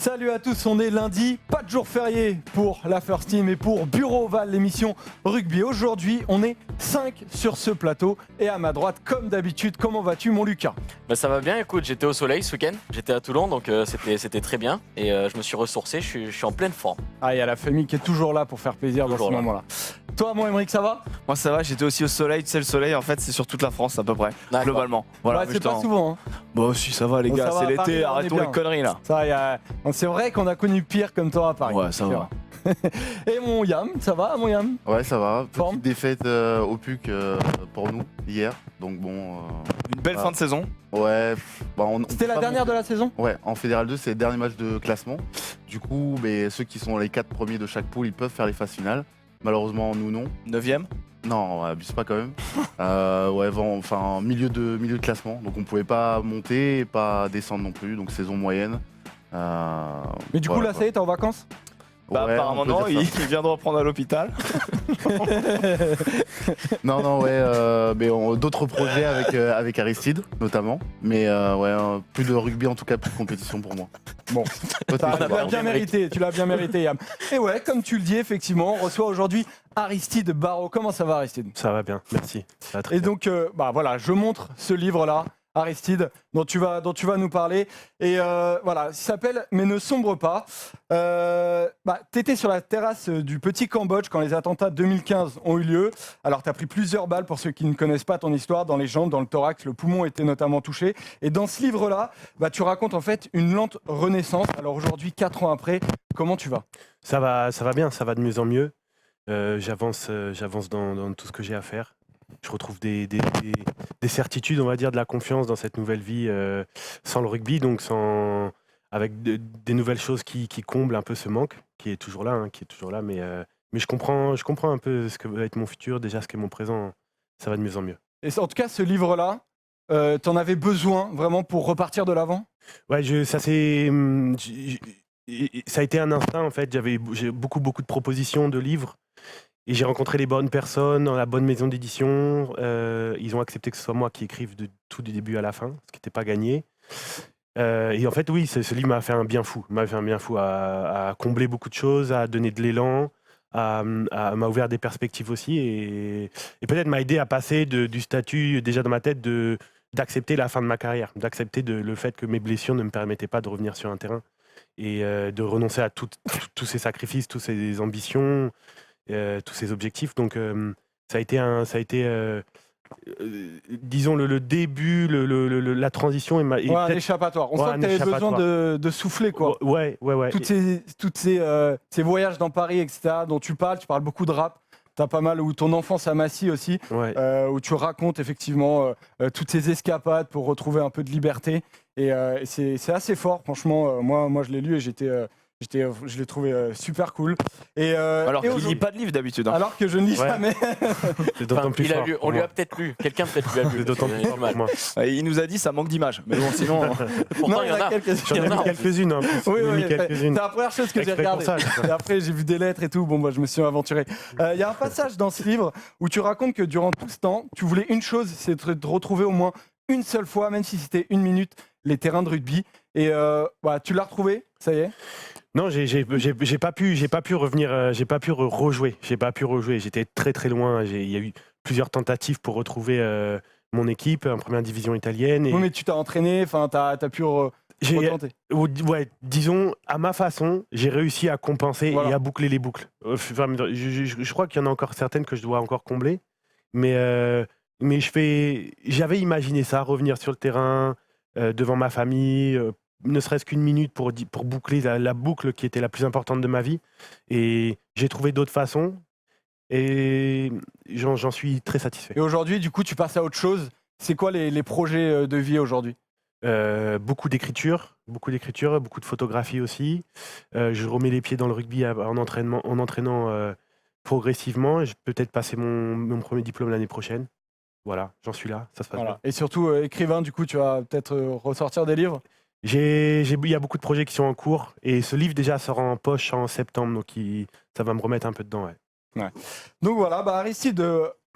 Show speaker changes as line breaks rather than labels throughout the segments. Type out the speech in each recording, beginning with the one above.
Salut à tous, on est lundi, pas de jour férié pour la First Team et pour Bureau Oval, l'émission rugby. Aujourd'hui, on est 5 sur ce plateau et à ma droite, comme d'habitude, comment vas-tu mon Lucas ?
Ça va bien, écoute, j'étais au soleil ce week-end, j'étais à Toulon, donc c'était très bien et je me suis ressourcé, je suis en pleine forme.
Ah, il y a la famille qui est toujours là pour faire plaisir dans ce moment-là. Toi, mon Émeric, ça va ?
Moi ça va, j'étais aussi au soleil, tu sais le soleil en fait c'est sur toute la France à peu près, globalement. Voilà,
ouais, c'est pas souvent. Hein.
Bon si ça va les gars, c'est l'été, arrêtons les conneries là.
Ça, c'est vrai qu'on a connu pire comme toi à Paris.
Ouais, ça va.
Et mon Yam, ça va mon Yam ?
Ouais, ça va.
Forme.
Petite défaite au PUC pour nous hier. Donc bon.
Une belle fin de saison.
Ouais.
C'était la dernière de la saison ?
Ouais, en Fédéral 2, c'est le dernier match de classement. Du coup, ceux qui sont les 4 premiers de chaque poule, ils peuvent faire les phases finales. Malheureusement, nous non.
9ème.
Non, abuse pas quand même. Milieu de classement. Donc on pouvait pas monter et pas descendre non plus. Donc saison moyenne.
Mais du coup, là, ça y est, t'es en vacances ?
Bah
Ouais,
apparemment
on peut
non,
dire
il
ça.
vient de reprendre à l'hôpital.
Non, d'autres projets avec Aristide notamment. Mais plus de rugby en tout cas, plus de compétition pour moi.
Bon, tu l'as bien mérité, Yam. Et ouais, comme tu le dis, effectivement, on reçoit aujourd'hui Aristide Barraud. Comment ça va, Aristide ?
Ça va bien, merci. Ça va très
Et
bien.
donc, je montre ce livre-là, Aristide, dont tu vas nous parler. Et il s'appelle « Mais ne sombre pas ». T'étais sur la terrasse du Petit Cambodge quand les attentats de 2015 ont eu lieu. Alors, tu as pris plusieurs balles, pour ceux qui ne connaissent pas ton histoire, dans les jambes, dans le thorax, le poumon était notamment touché. Et dans ce livre-là, tu racontes en fait une lente renaissance. Alors aujourd'hui, 4 ans après, comment tu vas ?
Ça va bien, ça va de mieux en mieux. J'avance dans tout ce que j'ai à faire. Je retrouve des certitudes, on va dire, de la confiance dans cette nouvelle vie sans le rugby, donc avec des nouvelles choses qui comblent un peu ce manque, qui est toujours là, mais je comprends un peu ce que va être mon futur, déjà ce qu'est mon présent, ça va de mieux en mieux.
Et en tout cas, ce livre-là, t'en avais besoin vraiment pour repartir de l'avant ?
Ouais, ça a été un instinct en fait, j'ai beaucoup de propositions de livres. Et j'ai rencontré les bonnes personnes dans la bonne maison d'édition. Ils ont accepté que ce soit moi qui écrive de tout du début à la fin, ce qui n'était pas gagné. Et en fait, oui, ce livre m'a fait un bien fou. À combler beaucoup de choses, à donner de l'élan, m'a ouvert des perspectives aussi. Et peut-être m'a aidé à passer du statut, déjà dans ma tête, d'accepter la fin de ma carrière, d'accepter le fait que mes blessures ne me permettaient pas de revenir sur un terrain et de renoncer à tous ces sacrifices, toutes ces ambitions. Tous ces objectifs, donc ça a été disons le début, la transition
un échappatoire. On sent que tu avais besoin de souffler quoi.
Ouais.
Toutes ces voyages dans Paris, etc. dont tu parles beaucoup de rap. T'as pas mal, ou ton enfance à Massy aussi, où tu racontes effectivement toutes ces escapades pour retrouver un peu de liberté. Et c'est assez fort, franchement. Moi, je l'ai lu et je l'ai trouvé super cool.
Alors qu'il lit pas de livre d'habitude. Hein.
Alors que je ne lis jamais.
C'est d'autant plus fort.
On lui a peut-être lu. Quelqu'un peut-être lui a lu.
C'est d'autant plus fort pour moi.
Il nous a dit ça manque d'image. Mais bon, sinon.
Pourtant, il y en a.
J'en ai mis quelques-unes. Hein,
c'est la première chose que j'ai regardée. Et après, j'ai vu des lettres et tout. Bon, je me suis aventuré. Il y a un passage dans ce livre où tu racontes que durant tout ce temps, tu voulais une chose, c'est de retrouver au moins une seule fois, même si c'était 1 minute, les terrains de rugby. Et tu l'as retrouvé, ça y est ?
Non, j'ai pas pu revenir, j'ai pas pu rejouer. J'étais très très loin. Il y a eu plusieurs tentatives pour retrouver mon équipe en première division italienne.
Oui, mais tu t'as entraîné, t'as pu retenter.
Ouais, disons, à ma façon, j'ai réussi à compenser et à boucler les boucles. Je crois qu'il y en a encore certaines que je dois encore combler, mais j'avais imaginé ça, revenir sur le terrain devant ma famille. Ne serait-ce qu'1 minute pour boucler la boucle qui était la plus importante de ma vie. Et j'ai trouvé d'autres façons et j'en suis très satisfait.
Et aujourd'hui, du coup, tu passes à autre chose. C'est quoi les projets de vie aujourd'hui ?
Beaucoup d'écriture, beaucoup de photographie aussi. Je remets les pieds dans le rugby en entraînant progressivement. Je peux peut-être passer mon premier diplôme l'année prochaine. Voilà, j'en suis là, ça se passe bien.
Et surtout, écrivain, du coup, tu vas peut-être ressortir des livres ?
Il y a beaucoup de projets qui sont en cours et ce livre déjà sort en poche en septembre, donc ça va me remettre un peu dedans. Ouais.
Donc voilà, Aristide,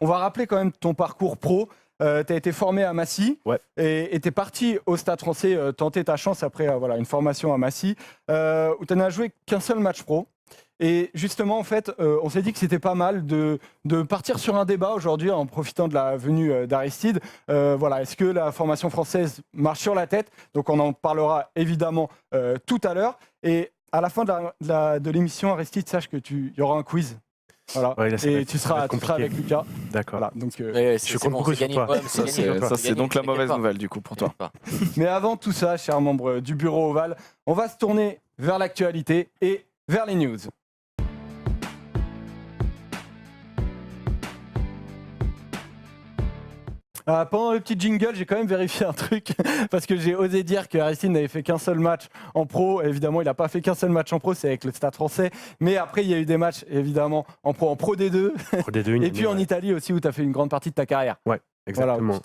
on va rappeler quand même ton parcours pro. tu as été formé à Massy et tu es parti au Stade Français tenter ta chance après une formation à Massy où tu n'as joué qu'un seul match pro. Et justement, en fait, on s'est dit que c'était pas mal de partir sur un débat aujourd'hui en profitant de la venue d'Aristide. Est-ce que la formation française marche sur la tête? Donc on en parlera évidemment tout à l'heure. Et à la fin de l'émission, Aristide, sache que y aura un quiz. Voilà.
Ouais, là,
et tu seras avec Lucas.
D'accord.
Voilà, donc,
je compte beaucoup sur toi.
Ça, c'est donc la mauvaise nouvelle du coup pour toi.
Mais avant tout ça, chers membres du bureau ovale, on va se tourner vers l'actualité et vers les news. Pendant le petit jingle, j'ai quand même vérifié un truc parce que j'ai osé dire que Aristide n'avait fait qu'un seul match en pro. Évidemment, il n'a pas fait qu'un seul match en pro, c'est avec le Stade Français. Mais après, il y a eu des matchs évidemment en Pro D2. Et puis en Italie aussi où tu as fait une grande partie de ta carrière.
Ouais, exactement.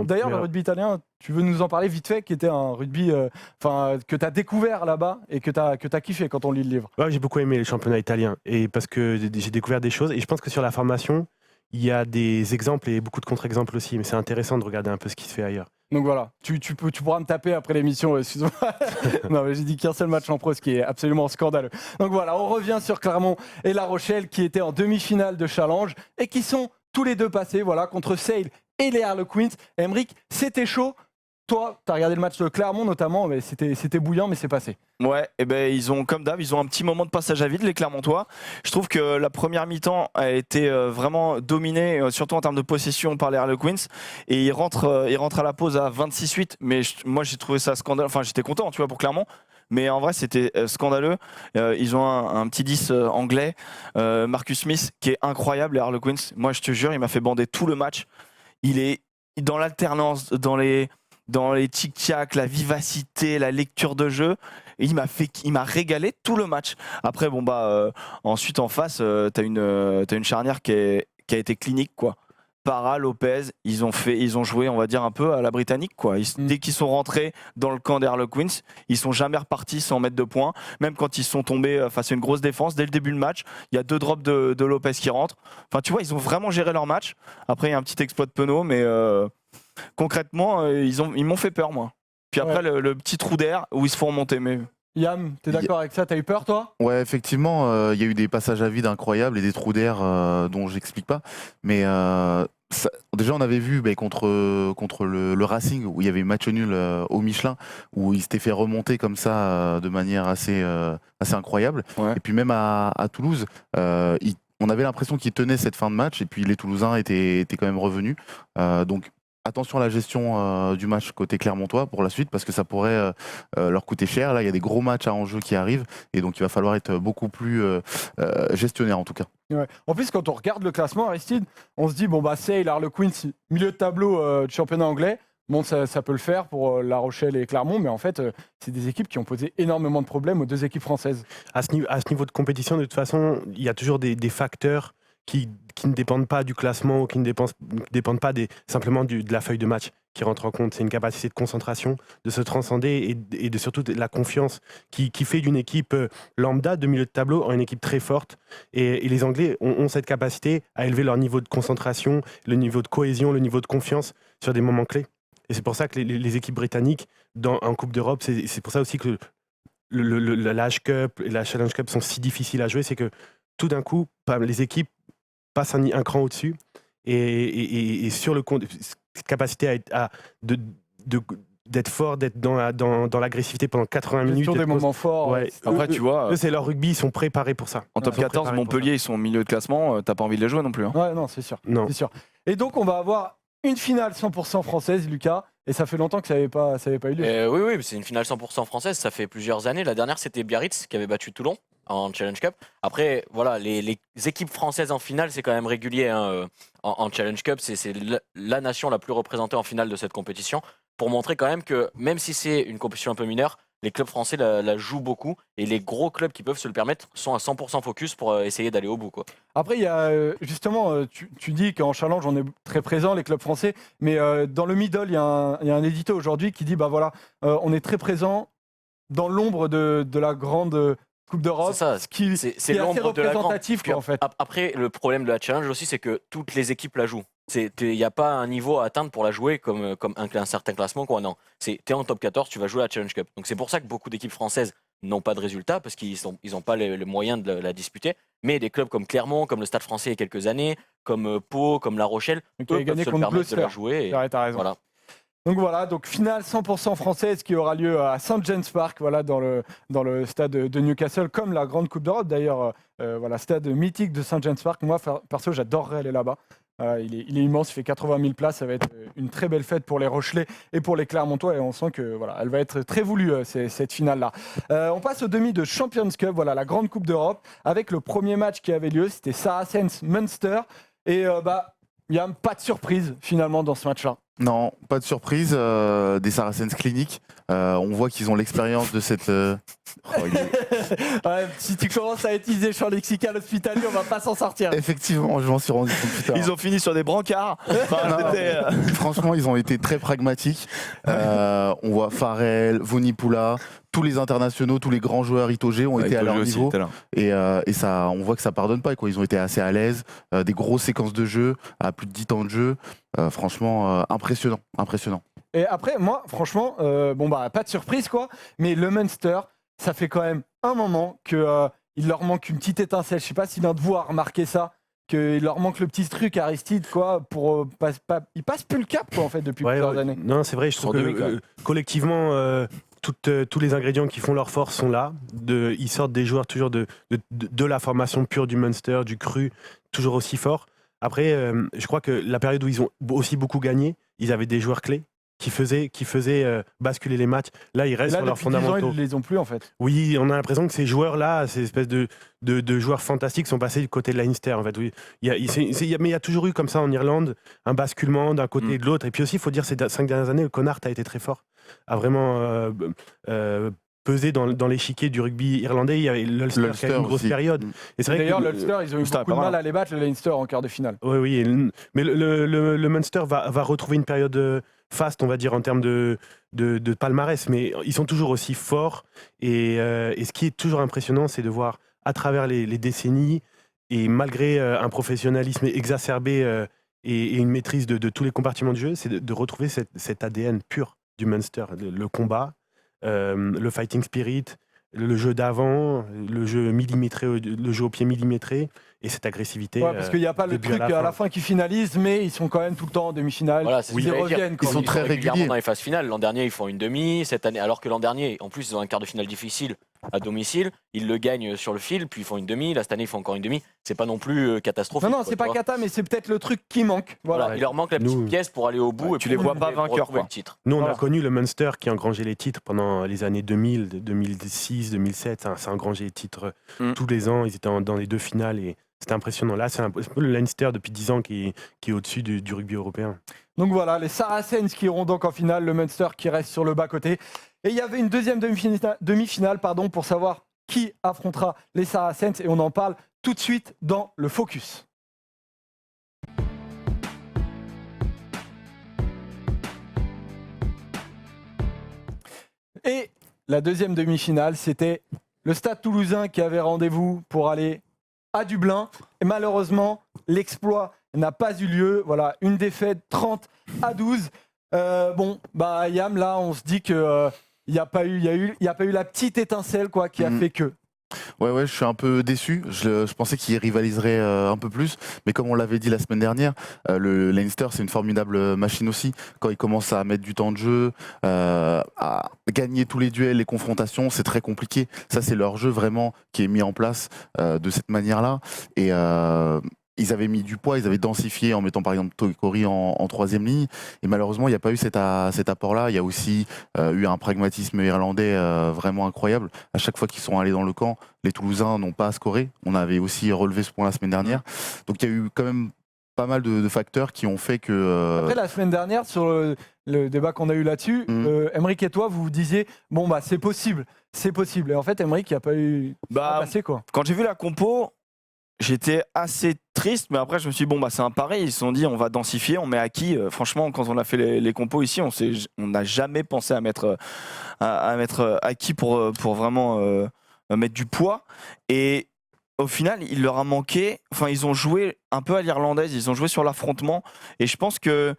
D'ailleurs, le rugby italien, tu veux nous en parler vite fait, qui était un rugby que tu as découvert là-bas et que tu as kiffé quand on lit le livre.
Ouais, j'ai beaucoup aimé les championnats italiens et parce que j'ai découvert des choses et je pense que sur la formation, il y a des exemples et beaucoup de contre-exemples aussi, mais c'est intéressant de regarder un peu ce qui se fait ailleurs.
Donc voilà, tu pourras me taper après l'émission, excuse-moi. Non, mais j'ai dit qu'un seul match en pro, ce qui est absolument scandaleux. Donc voilà, on revient sur Clermont et La Rochelle qui étaient en demi-finale de Challenge et qui sont tous les deux passés contre Sale et les Harlequins. Emric, c'était chaud. Toi, tu as regardé le match de Clermont notamment, mais c'était bouillant, mais c'est passé.
Ouais, et ils ont, comme d'hab, ils ont un petit moment de passage à vide, les Clermontois. Je trouve que la première mi-temps a été vraiment dominée, surtout en termes de possession par les Harlequins. Et ils rentrent à la pause à 26-8. Mais moi, j'ai trouvé ça scandaleux. Enfin, j'étais content, tu vois, pour Clermont. Mais en vrai, c'était scandaleux. Ils ont un petit 10 anglais, Marcus Smith, qui est incroyable, les Harlequins. Moi, je te jure, il m'a fait bander tout le match. Il est dans l'alternance, dans les tic-tac, la vivacité, la lecture de jeu. Et il m'a régalé tout le match. Après, ensuite en face, t'as une charnière qui a été clinique, quoi. Para, Lopez, ils ont joué, on va dire, un peu à la britannique, quoi. Dès qu'ils sont rentrés dans le camp des Harlequins, ils sont jamais repartis sans mettre de points. Même quand ils sont tombés face à une grosse défense, dès le début du match, il y a 2 drops de Lopez qui rentrent. Enfin, tu vois, ils ont vraiment géré leur match. Après, il y a un petit exploit de Penaud, mais concrètement, ils m'ont fait peur, moi. Puis après, le petit trou d'air où ils se font remonter. Mais
Yann, t'es d'accord avec ça? T'as eu peur, toi?
Ouais, effectivement, il y a eu des passages à vide incroyables et des trous d'air dont j'explique pas. Mais déjà, on avait vu contre le Racing où il y avait eu match nul au Michelin où ils s'étaient fait remonter comme ça de manière assez incroyable. Ouais. Et puis même à Toulouse, on avait l'impression qu'ils tenaient cette fin de match et puis les Toulousains étaient quand même revenus. Donc attention à la gestion du match côté clermontois pour la suite parce que ça pourrait leur coûter cher. Là, il y a des gros matchs à enjeu qui arrivent et donc il va falloir être beaucoup plus gestionnaire en tout cas.
Ouais. En plus, quand on regarde le classement, Aristide, on se dit Sale, Harlequins, milieu de tableau du championnat anglais. Bon, ça peut le faire pour La Rochelle et Clermont, mais en fait, c'est des équipes qui ont posé énormément de problèmes aux 2 équipes françaises.
À ce niveau de compétition, de toute façon, il y a toujours des facteurs qui ne dépendent pas du classement ou qui ne dépendent pas simplement de la feuille de match qui rentre en compte. C'est une capacité de concentration, de se transcender et de surtout de la confiance qui fait d'une équipe lambda de milieu de tableau une équipe très forte. Et les Anglais ont cette capacité à élever leur niveau de concentration, le niveau de cohésion, le niveau de confiance sur des moments clés. Et c'est pour ça que les équipes britanniques en Coupe d'Europe, c'est pour ça aussi que la H Cup et la Challenge Cup sont si difficiles à jouer, c'est que tout d'un coup, les équipes passent un cran au-dessus et sur le compte, cette capacité d'être fort, d'être dans l'agressivité pendant 80 minutes.
Sur des moments forts.
Ouais.
Après, tu vois.
C'est leur rugby, ils sont préparés pour ça.
En top 14, Montpellier, ils sont au milieu de classement, t'as pas envie de les jouer non plus. Hein.
Ouais, non, c'est sûr.
Non.
C'est sûr. Et donc, on va avoir une finale 100% française, Lucas. Et ça fait longtemps que ça n'avait pas eu lieu.
Oui, c'est une finale 100% française. Ça fait plusieurs années. La dernière, c'était Biarritz qui avait battu Toulon en Challenge Cup. Après, voilà, les équipes françaises en finale, c'est quand même régulier en Challenge Cup. C'est la nation la plus représentée en finale de cette compétition. Pour montrer quand même que, même si c'est une compétition un peu mineure, les clubs français la jouent beaucoup. Et les gros clubs qui peuvent se le permettre sont à 100% focus pour essayer d'aller au bout, quoi.
Après, il y a justement, tu dis qu'en challenge, on est très présent, les clubs français. Mais dans le middle, il y a un édito aujourd'hui qui dit on est très présent dans l'ombre de la grande Coupe d'Europe,
c'est ça,
ce qui est assez représentatif, quoi, en fait.
Après, le problème de la challenge aussi, c'est que toutes les équipes la jouent. Il n'y a pas un niveau à atteindre pour la jouer comme un certain classement, quoi. Non, tu es en top 14, tu vas jouer à la Challenge Cup. Donc c'est pour ça que beaucoup d'équipes françaises n'ont pas de résultats, parce qu'ils n'ont pas les moyens de la disputer. Mais des clubs comme Clermont, comme le Stade Français il y a quelques années, comme Pau, comme La Rochelle,
Donc, il a
eux peuvent
gagné
se le
contre
permettre de la
Gloucester.
jouer.
C'est vrai, t'as raison.
Voilà.
Donc voilà, donc finale 100% française qui aura lieu à St. James Park, voilà, dans le stade de Newcastle, comme la Grande Coupe d'Europe d'ailleurs, voilà, stade mythique de St. James Park. Moi, perso, j'adorerais aller là-bas. Il est immense, il fait 80 000 places, ça va être une très belle fête pour les Rochelais et pour les Clermontois, et on sent que voilà, elle va être très voulue cette finale-là. On passe au demi de Champions Cup, voilà, la Grande Coupe d'Europe, avec le premier match qui avait lieu, c'était Saracens-Munster, et il n'y a pas de surprise finalement dans ce match-là.
Non, pas de surprise. Des Saracens cliniques. On voit qu'ils ont l'expérience de cette.
Ouais, si tu commences à utiliser le champ lexical hospitalier, on va pas s'en sortir.
Effectivement, je m'en suis rendu compte plus tard.
Ils ont fini sur des brancards. Enfin,
Non,
c'était,
Franchement, ils ont été très pragmatiques. On voit Farrell, Vunipola, tous les internationaux, tous les grands joueurs Itoge ont été à leur niveau. Et ça, on voit que ça pardonne pas, quoi. Ils ont été assez à l'aise, des grosses séquences de jeu, à plus de 10 temps de jeu. Franchement, impressionnant.
Et après, moi, franchement, pas de surprise, quoi. Mais le Munster, ça fait quand même un moment qu'il leur manque une petite étincelle. Je sais pas si l'un de vous a remarqué ça, qu'il leur manque le petit truc Aristide, quoi. Ils passent plus le cap, quoi, en fait, depuis plusieurs années.
Non, c'est vrai, je trouve que collectivement, tous les ingrédients qui font leur force sont là. Ils sortent des joueurs toujours de la formation pure du Munster, du cru, toujours aussi fort. Après, je crois que la période où ils ont aussi beaucoup gagné, ils avaient des joueurs clés qui faisaient basculer les matchs. Là, ils restent sur leurs fondamentaux.
Ils les ont plus, en fait.
Oui, on a l'impression que ces joueurs-là, ces espèces de joueurs fantastiques, sont passés du côté de Leinster. En fait, oui. Mais il y a toujours eu comme ça en Irlande un basculement d'un côté et de l'autre. Et puis aussi, il faut dire, ces 5 dernières années, le Connacht a été très fort, a vraiment pesé dans l'échiquier du rugby irlandais. Il y avait l'Ulster qui a eu une grosse période. Et c'est vrai
d'ailleurs, l'Ulster, ils ont eu beaucoup de mal à les battre, le Leinster en quart de finale.
Oui. Mais le Munster va retrouver une période faste, on va dire, en termes de palmarès, mais ils sont toujours aussi forts. Et ce qui est toujours impressionnant, c'est de voir à travers les décennies, et malgré un professionnalisme exacerbé et une maîtrise de tous les compartiments du jeu, c'est de retrouver cet ADN pur du Munster, le combat, le fighting spirit, le jeu d'avant, le jeu millimétré, le jeu au pied millimétré, et cette agressivité.
Ouais, parce qu'il n'y a pas le truc à la fin qui finalise, mais ils sont quand même tout le temps en demi-finale.
Voilà,
ils reviennent.
Ils sont très réguliers
dans les phases finales. L'an dernier, ils font une demi. Cette année, alors que l'an dernier, en plus, ils ont un quart de finale difficile à domicile. Ils le gagnent sur le fil, puis ils font une demi. Là, cette année, ils font encore une demi. C'est pas non plus catastrophique.
Non, c'est pas cata, mais c'est peut-être le truc qui manque. Voilà.
Il leur manque la petite pièce pour aller au bout.
Ouais,
et
tu les vois pas vainqueurs, quoi.
Le titre.
Nous, on a connu le Munster qui a engrangé les titres pendant les années 2000, 2006, 2007. Ça a engrangé les titres tous les ans. Ils étaient dans les 2 finales et c'était impressionnant. Là, c'est un peu le Leinster depuis 10 ans qui est au-dessus du rugby européen.
Donc voilà, les Saracens qui iront donc en finale, le Munster qui reste sur le bas-côté. Et il y avait une deuxième demi-finale pour savoir qui affrontera les Saracens. Et on en parle tout de suite dans le Focus. Et la deuxième demi-finale, c'était le Stade Toulousain qui avait rendez-vous pour aller à Dublin. Et malheureusement, l'exploit n'a pas eu lieu. Voilà, une défaite 30-12. Yam, là, on se dit que il n'y a pas eu la petite étincelle, quoi, qui a fait que.
Ouais, je suis un peu déçu. Je pensais qu'ils rivaliseraient un peu plus, mais comme on l'avait dit la semaine dernière, le Leinster c'est une formidable machine aussi. Quand ils commencent à mettre du temps de jeu, à gagner tous les duels, les confrontations, c'est très compliqué. Ça c'est leur jeu vraiment qui est mis en place de cette manière-là. Et ils avaient mis du poids, ils avaient densifié en mettant par exemple Toikori en troisième ligne. Et malheureusement, il n'y a pas eu cet apport-là. Il y a aussi eu un pragmatisme irlandais vraiment incroyable. À chaque fois qu'ils sont allés dans le camp, les Toulousains n'ont pas scoré. On avait aussi relevé ce point la semaine dernière. Donc il y a eu quand même pas mal de facteurs qui ont fait que...
Après, la semaine dernière, sur le débat qu'on a eu là-dessus, Aymeric et toi, vous vous disiez, c'est possible. Et en fait, Aymeric, il n'y a pas eu... passé, quoi.
Quand j'ai vu la compo, j'étais assez triste, mais après je me suis dit, c'est un pari. Ils se sont dit, on va densifier, on met à qui. Franchement, quand on a fait les compos ici, on n'a jamais pensé à mettre à qui pour vraiment mettre du poids. Et au final, il leur a manqué. Enfin, ils ont joué un peu à l'irlandaise, ils ont joué sur l'affrontement. Et je pense que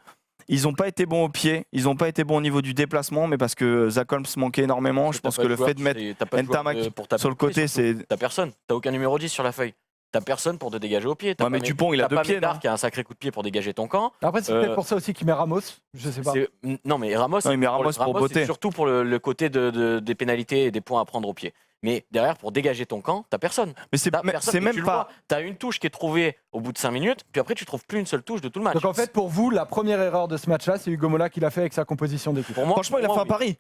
ils n'ont pas été bons au pied, ils n'ont pas été bons au niveau du déplacement, mais parce que Zach Holmes manquait énormément. Je pense que le fait de mettre Ntamak sur le côté, c'est.
T'as personne. T'as aucun numéro 10 sur la feuille. T'as personne pour te dégager au pied.
Ouais, mais Dupont, il a deux pieds.
Médard qui a un sacré coup de pied pour dégager ton camp.
Après, c'est peut-être pour ça aussi qu'il met Ramos. Je sais pas.
Non, mais Ramos,
Non, il met Ramos pour botter.
c'est surtout pour le côté des pénalités et des points à prendre au pied. Mais derrière, pour dégager ton camp, t'as personne.
Mais c'est même pas.
T'as une touche qui est trouvée au bout de 5 minutes, puis après, tu trouves plus une seule touche de tout le match.
Donc en fait, pour vous, la première erreur de ce match-là, c'est Hugo Mola qui l'a fait avec sa composition d'équipe.
Pour moi,
Franchement, il a fait un pari.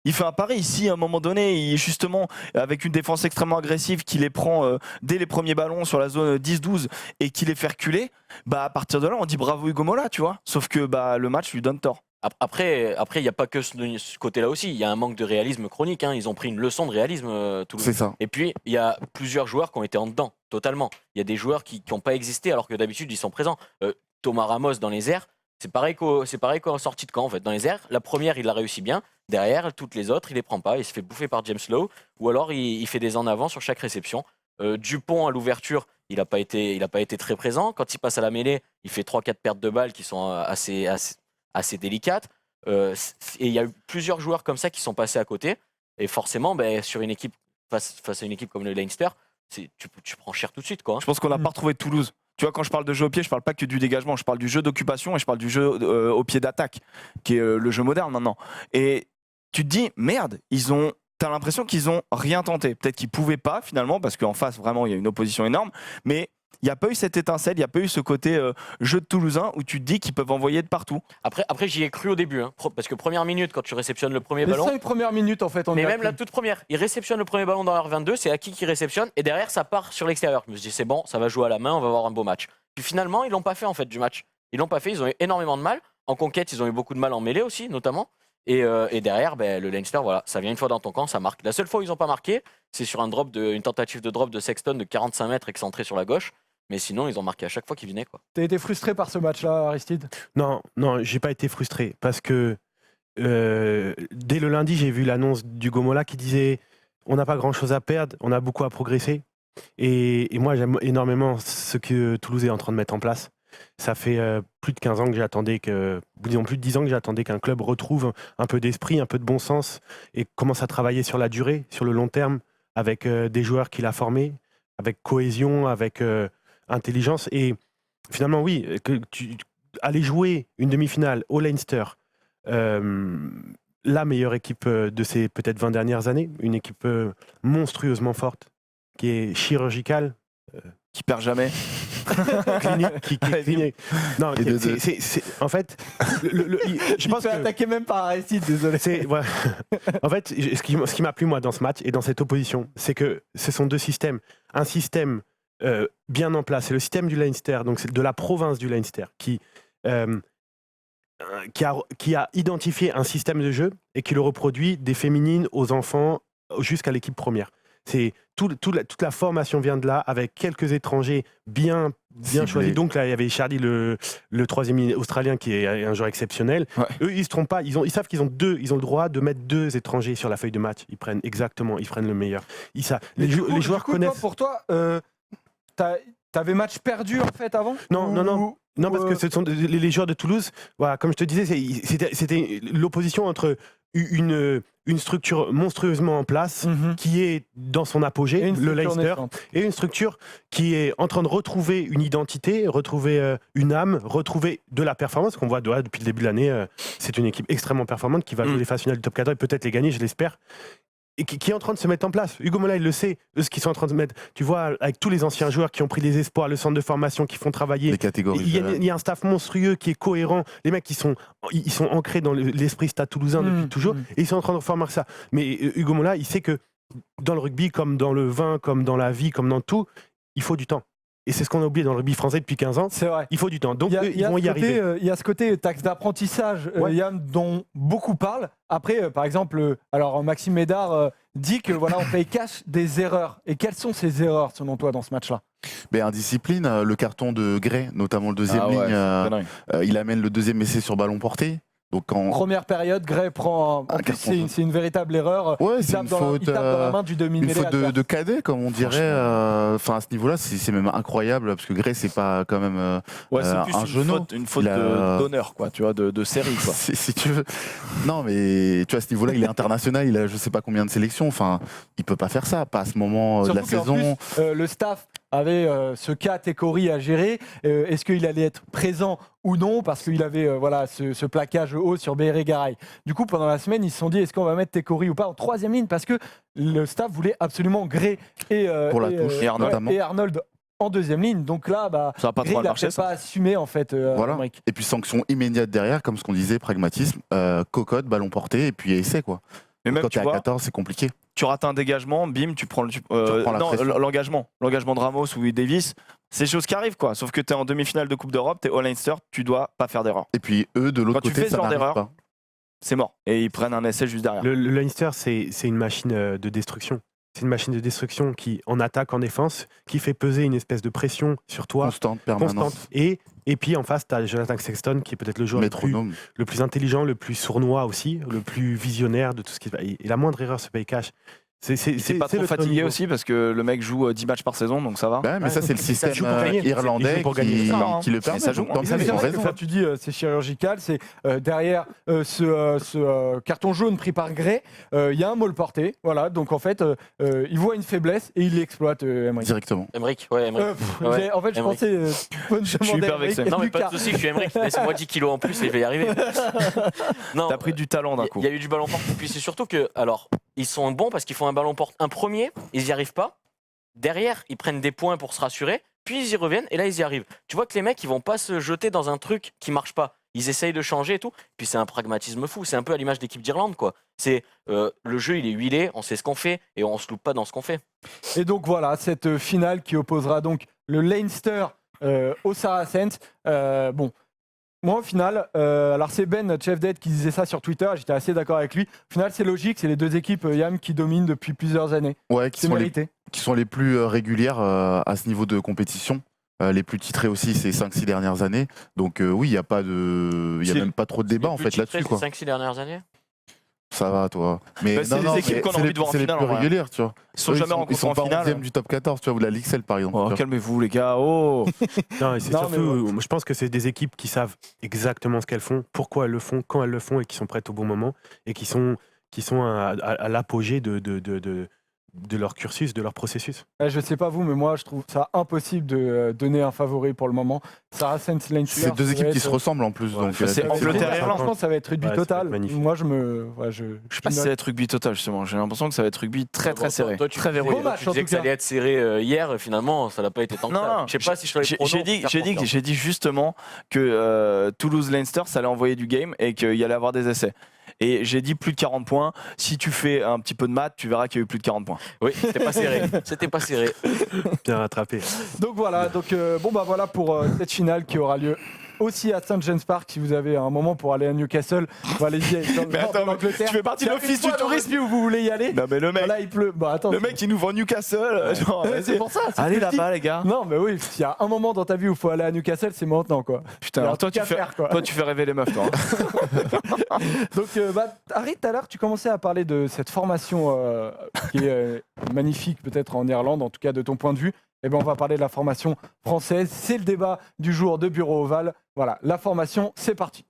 Il fait un pari ici à un moment donné, il, justement avec une défense extrêmement agressive qui les prend dès les premiers ballons sur la zone 10-12 et qui les fait reculer, bah à partir de là on dit bravo Hugo Mola, tu vois. Sauf que bah le match lui donne tort.
Après, il n'y a pas que ce côté-là aussi. Il y a un manque de réalisme chronique. Hein. Ils ont pris une leçon de réalisme, Toulouse.
C'est ça.
Et puis, il y a plusieurs joueurs qui ont été en dedans, totalement. Il y a des joueurs qui n'ont pas existé alors que d'habitude, ils sont présents. Thomas Ramos dans les airs, c'est pareil qu'en sortie de camp, en fait. Dans les airs, la première, il l'a réussi bien. Derrière, toutes les autres, il les prend pas. Il se fait bouffer par James Lowe. Ou alors, il fait des en avant sur chaque réception. Dupont, à l'ouverture, il n'a pas été très présent. Quand il passe à la mêlée, il fait 3-4 pertes de balles qui sont assez délicates. Et il y a eu plusieurs joueurs comme ça qui sont passés à côté. Et forcément, sur une équipe, face à une équipe comme le Leinster, tu prends cher tout de suite, quoi.
Je pense qu'on n'a pas retrouvé Toulouse. Tu vois, quand je parle de jeu au pied, je parle pas que du dégagement, je parle du jeu d'occupation et je parle du jeu au pied d'attaque, qui est le jeu moderne maintenant. Et tu te dis, merde, t'as l'impression qu'ils ont rien tenté. Peut-être qu'ils pouvaient pas finalement, parce qu'en face, vraiment, il y a une opposition énorme. Mais il n'y a pas eu cette étincelle, il n'y a pas eu ce côté jeu de Toulousain où tu te dis qu'ils peuvent envoyer de partout.
Après j'y ai cru au début, hein, parce que première minute, quand tu réceptionnes le premier
Les
ballon.
5 premières minutes, en fait, on
Mais
y a
même
cru.
la toute première, ils réceptionnent le premier ballon dans leur 22, c'est Aki qui réceptionne, et derrière ça part sur l'extérieur. Je me suis dit, c'est bon, ça va jouer à la main, on va avoir un beau match. Puis finalement, ils l'ont pas fait en fait du match. Ils l'ont pas fait, ils ont eu énormément de mal. En conquête, ils ont eu beaucoup de mal en mêlée aussi, notamment. Et derrière, le Leinster, voilà, ça vient une fois dans ton camp, ça marque. La seule fois où ils n'ont pas marqué, c'est sur une tentative de drop de Sexton de 45 mètres excentré sur la gauche. Mais sinon, ils ont marqué à chaque fois qu'ils venaient, quoi.
T'as été frustré par ce match-là, Aristide?
Non, j'ai pas été frustré parce que dès le lundi, j'ai vu l'annonce d'Hugo Mola qui disait on n'a pas grand-chose à perdre, on a beaucoup à progresser. Et moi, j'aime énormément ce que Toulouse est en train de mettre en place. Ça fait plus de 15 ans que j'attendais plus de 10 ans que j'attendais qu'un club retrouve un peu d'esprit, un peu de bon sens et commence à travailler sur la durée, sur le long terme, avec des joueurs qu'il a formés, avec cohésion, avec intelligence. Et finalement, oui, aller jouer une demi-finale au Leinster, la meilleure équipe de ces peut-être 20 dernières années, une équipe monstrueusement forte, qui est chirurgicale,
Qui perd jamais.
clinique. Non, en fait, je pense
que attaqué même par Aristide, désolé.
Ouais. En fait, ce qui m'a plu moi dans ce match et dans cette opposition, c'est que ce sont deux systèmes. Un système bien en place, c'est le système du Leinster, donc c'est de la province du Leinster, qui a identifié un système de jeu et qui le reproduit des féminines aux enfants jusqu'à l'équipe première. C'est toute la formation vient de là, avec quelques étrangers bien choisis. Donc là, il y avait Charlie, le troisième australien, qui est un joueur exceptionnel.
Ouais.
Eux, ils se trompent pas. Ils savent qu'ils ont le droit de mettre 2 étrangers sur la feuille de match. Ils prennent le meilleur. Les joueurs connaissent.
Toi, pour toi, t'avais match perdu en fait avant?
Non, parce que ce sont les joueurs de Toulouse. Voilà, comme je te disais, c'était l'opposition entre une structure monstrueusement en place qui est dans son apogée, le Leinster, et une structure qui est en train de retrouver une identité, retrouver une âme, retrouver de la performance qu'on voit depuis le début de l'année. C'est une équipe extrêmement performante qui va jouer les phases finales du top 14 et peut-être les gagner, je l'espère. Et qui est en train de se mettre en place. Hugo Mola, il le sait, ce qu'ils sont en train de mettre. Tu vois, avec tous les anciens joueurs qui ont pris les espoirs, le centre de formation, qui font travailler.
Les catégories.
Il y a un staff monstrueux qui est cohérent. Les mecs, ils sont ancrés dans l'esprit stade toulousain depuis toujours. Et ils sont en train de reformer ça. Mais Hugo Mola, il sait que dans le rugby, comme dans le vin, comme dans la vie, comme dans tout, il faut du temps. Et c'est ce qu'on a oublié dans le rugby français depuis 15 ans.
C'est vrai.
Il faut du temps. Donc, ils vont y arriver.
Il y a ce côté taxe d'apprentissage, Yann, dont beaucoup parlent. Après, par exemple, alors Maxime Médard dit que voilà, on paye cash des erreurs. Et quelles sont ces erreurs, selon toi, dans ce match-là?
Indiscipline, le carton de Gray, notamment le deuxième ligne, il amène le deuxième essai sur ballon porté. Donc quand
Première période, Gray prend. En
Un
plus,
carton
c'est une véritable erreur.
ouais,
Il
c'est
tape
une
dans
faute,
il tape dans la main du
une
demi-mêlée
faute
adverse.
de cadet, comme on dirait. Enfin, à ce niveau-là, c'est même incroyable parce que Gray, c'est pas quand même
Ouais, c'est plus
un genou.
une faute
Il a-
d'honneur, quoi, tu vois, de série, quoi.
si tu veux. Non, mais tu vois, à ce niveau-là, il est international, il a je sais pas combien de sélections. Enfin, il peut pas faire ça, pas à ce moment de la
Surtout qu'en
saison.
plus, le staff avait ce cas Tekori à gérer. Est-ce qu'il allait être présent ou non parce qu'il avait voilà, ce plaquage haut sur Béhéré Garay. Du coup, pendant la semaine, ils se sont dit est-ce qu'on va mettre Tekori ou pas en troisième ligne parce que le staff voulait absolument Gray et,
Pour la touche,
et Arnold.
notamment.
et Arnold en deuxième ligne. Donc là, bah,
Ça va pas
Gray,
trop
il a
marché,
peut-être
ça.
pas assumé en fait.
Voilà.
Emmerich.
Et puis sanction immédiate derrière, comme ce qu'on disait, pragmatisme, cocotte, ballon porté, et puis essai quoi.
Mais même,
Quand
tu
t'es à
vois,
14, c'est compliqué.
tu rates un dégagement, bim, tu prends
reprends la pression.
l'engagement de Ramos ou Davis, c'est des choses qui arrivent, quoi. Sauf que tu es en demi-finale de Coupe d'Europe, tu es All-Leinster, tu dois pas faire d'erreur.
Et puis eux, de l'autre
Quand tu
côté,
fais ce
ça
genre
n'arrive
d'erreur,
pas.
C'est mort. Et ils prennent un essai juste derrière.
Le Leinster, c'est une machine de destruction. C'est une machine de destruction qui, en attaque, en défense, qui fait peser une espèce de pression sur toi
Constante, permanente,
constante. Et puis en face, tu as Jonathan Sexton qui est peut-être le joueur
métronome.
le plus intelligent, le plus sournois aussi, le plus visionnaire de tout ce qui se passe. Et la moindre erreur se paye cash.
C'est pas trop
le
fatigué
niveau.
aussi parce que le mec joue 10 matchs par saison, donc ça va.
Bah, mais
Ouais,
ça, c'est le
ça
système
joue pour gagner. Il
irlandais
joue pour gagner.
qui,
C'est ça, hein.
qui le permet.
ça joue.
Donc, tant
Et
mieux,
ça,
ils
c'est
ont
vrai que
raison.
quand tu dis c'est chirurgical, c'est derrière ce carton jaune pris par Gray, il y a un môle porté. Voilà, donc en fait, il voit une faiblesse et il l'exploite, Emmerich.
Directement.
Emmerich, ouais, Emmerich.
En fait, je
Emmerich.
pensais.
Je suis hyper vexé.
Non, mais pas de soucis, je suis Emmerich. Laissez-moi 10 kilos en plus et je vais y arriver. Non,
T'as pris du talent d'un coup.
il y a eu du ballon porté. Puis c'est surtout que, alors, ils sont bons parce qu'ils font un ballon porté. Un premier, ils n'y arrivent pas. Derrière, ils prennent des points pour se rassurer. Puis ils y reviennent et là, ils y arrivent. Tu vois que les mecs, ils vont pas se jeter dans un truc qui marche pas. Ils essayent de changer et tout. Puis c'est un pragmatisme fou. C'est un peu à l'image d'équipe d'Irlande, quoi. C'est le jeu, il est huilé. On sait ce qu'on fait et on se loupe pas dans ce qu'on fait.
Et donc voilà, cette finale qui opposera donc le Leinster au Saracens. Bon, moi au final, alors c'est Ben Chefdead qui disait ça sur Twitter, j'étais assez d'accord avec lui. Au final, c'est logique, c'est les deux équipes Yam qui dominent depuis plusieurs années.
Ouais,
C'est mérité.
qui sont les plus régulières à ce niveau de compétition. Les plus titrés aussi ces 5-6 dernières années. Donc oui, il n'y a pas de, il y a
C'est-
même pas trop de débat en fait là-dessus quoi.
5-6 dernières années.
Ça va toi. Mais
Bah, c'est les équipes qu'on a envie de voir en
c'est les
finale,
plus
en vrai.
régulières, tu vois.
Ils sont
Eux,
jamais
ils
rencontrés
sont
en
pas
finale.
11e du top 14, tu vois, ou de la Ligue par exemple.
Oh,
tu vois.
calmez-vous les gars. Oh.
Non, et c'est
Non,
surtout,
mais
je pense que c'est des équipes qui savent exactement ce qu'elles font, pourquoi elles le font, quand elles le font et qui sont prêtes au bon moment et qui sont à l'apogée de leur cursus, de leur processus.
Je sais pas vous, mais moi je trouve ça impossible de donner un favori pour le moment. Saracens, Leinster.
C'est deux
ça
équipes
va
qui
être-
se ressemblent en plus.
Ouais,
donc,
c'est
Ça va être-
Angleterre-Irlande.
Franchement, ça va être rugby
Ouais, ça va
total.
être magnifique.
Moi, je
Je sais pas si ça va être rugby total justement. J'ai l'impression que ça va être rugby très très
Bon,
serré,
toi, tu
très
disais-
verrouillé.
Bon match,
tu
en
disais
tout
que ça
cas.
allait être serré hier, finalement, ça n'a pas été tant que
Non,
ça.
non,
Je sais pas si je ferais les pronos,
j'ai dit justement que Toulouse-Leinster, ça allait envoyer du game et qu'il y allait avoir des essais. Et j'ai dit plus de 40 points. Si tu fais un petit peu de maths, tu verras qu'il y a eu plus de 40 points.
Oui, c'était pas serré. C'était pas serré.
Bien rattrapé.
Donc voilà, bon bah voilà pour cette finale qui aura lieu aussi à St James Park. Si vous avez un moment pour aller à Newcastle, allez-y. Dans le
Mais
nord de
attends,
l'Angleterre.
tu fais partie de
Il y a
l'office
une fois
du
dans
tourisme.
votre vie où vous voulez y aller.
Non mais le mec,
Là il pleut. Bah attends.
il nous vend Newcastle. Genre,
Ouais,
vas-y.
c'est pour ça. c'est
Allez
ce que je dis.
là-bas les gars.
Non mais oui, s'il y a un moment dans ta vie où il faut aller à Newcastle, c'est maintenant quoi. Il y a
Putain,
un
alors toi
truc à faire, quoi.
tu fais rêver les meufs toi.
Donc, Harry, tout à l'heure, tu commençais à parler de cette formation qui est magnifique, peut-être en Irlande, en tout cas de ton point de vue. Eh ben, on va parler de la formation française. C'est le débat du jour de Bureau Oval. Voilà, la formation, c'est parti.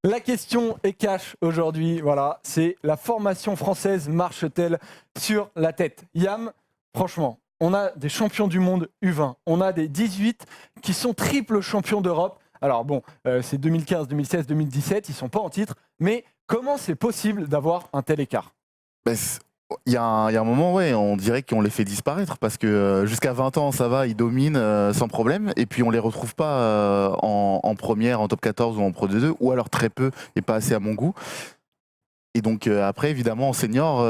La question est cash aujourd'hui. Voilà, c'est la formation française marche-t-elle sur la tête? Yam, franchement, on a des champions du monde U20, on a des 18 qui sont triple champions d'Europe. Alors bon, c'est 2015, 2016, 2017, ils sont pas en titre, mais comment c'est possible d'avoir un tel écart?
Ben, il y a un moment, ouais, on dirait qu'on les fait disparaître parce que jusqu'à 20 ans, ça va, ils dominent sans problème. Et puis on les retrouve pas en première, en top 14 ou en Pro D2, ou alors très peu et pas assez à mon goût. Et donc après, évidemment, en senior,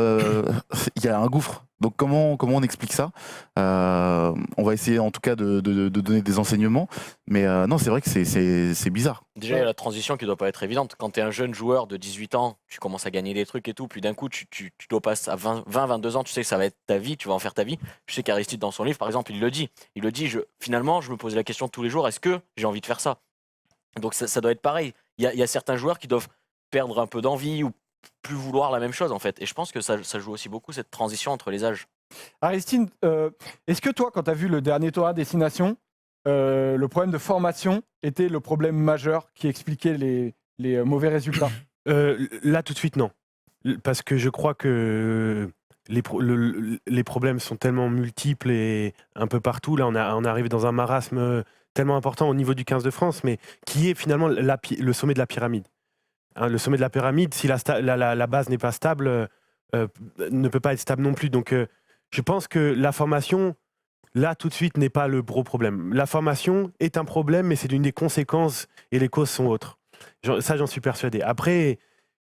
il y a un gouffre. Donc comment on explique ça? On va essayer en tout cas de donner des enseignements. Mais non, c'est vrai que c'est bizarre.
Déjà, il y a la transition qui doit pas être évidente. Quand tu es un jeune joueur de 18 ans, tu commences à gagner des trucs et tout, puis d'un coup, tu dois passer à 22 ans, tu sais que ça va être ta vie, tu vas en faire ta vie. Je sais qu'Aristide, dans son livre, par exemple, il le dit. Il le dit, finalement, je me pose la question tous les jours, est-ce que j'ai envie de faire ça? Donc ça doit être pareil. Il y a certains joueurs qui doivent perdre un peu d'envie ou plus vouloir la même chose, en fait. Et je pense que ça joue aussi beaucoup, cette transition entre les âges.
Aristide, est-ce que toi, quand tu as vu le dernier tournoi Destination, le problème de formation était le problème majeur qui expliquait les mauvais résultats?
Là, tout de suite, non. Parce que je crois que les problèmes sont tellement multiples et un peu partout. Là, on est arrivé dans un marasme tellement important au niveau du 15 de France, mais qui est finalement le sommet de la pyramide. Hein, le sommet de la pyramide, si la base n'est pas stable, ne peut pas être stable non plus. Donc, je pense que la formation, là, tout de suite, n'est pas le gros problème. La formation est un problème, mais c'est une des conséquences et les causes sont autres. Ça, j'en suis persuadé. Après,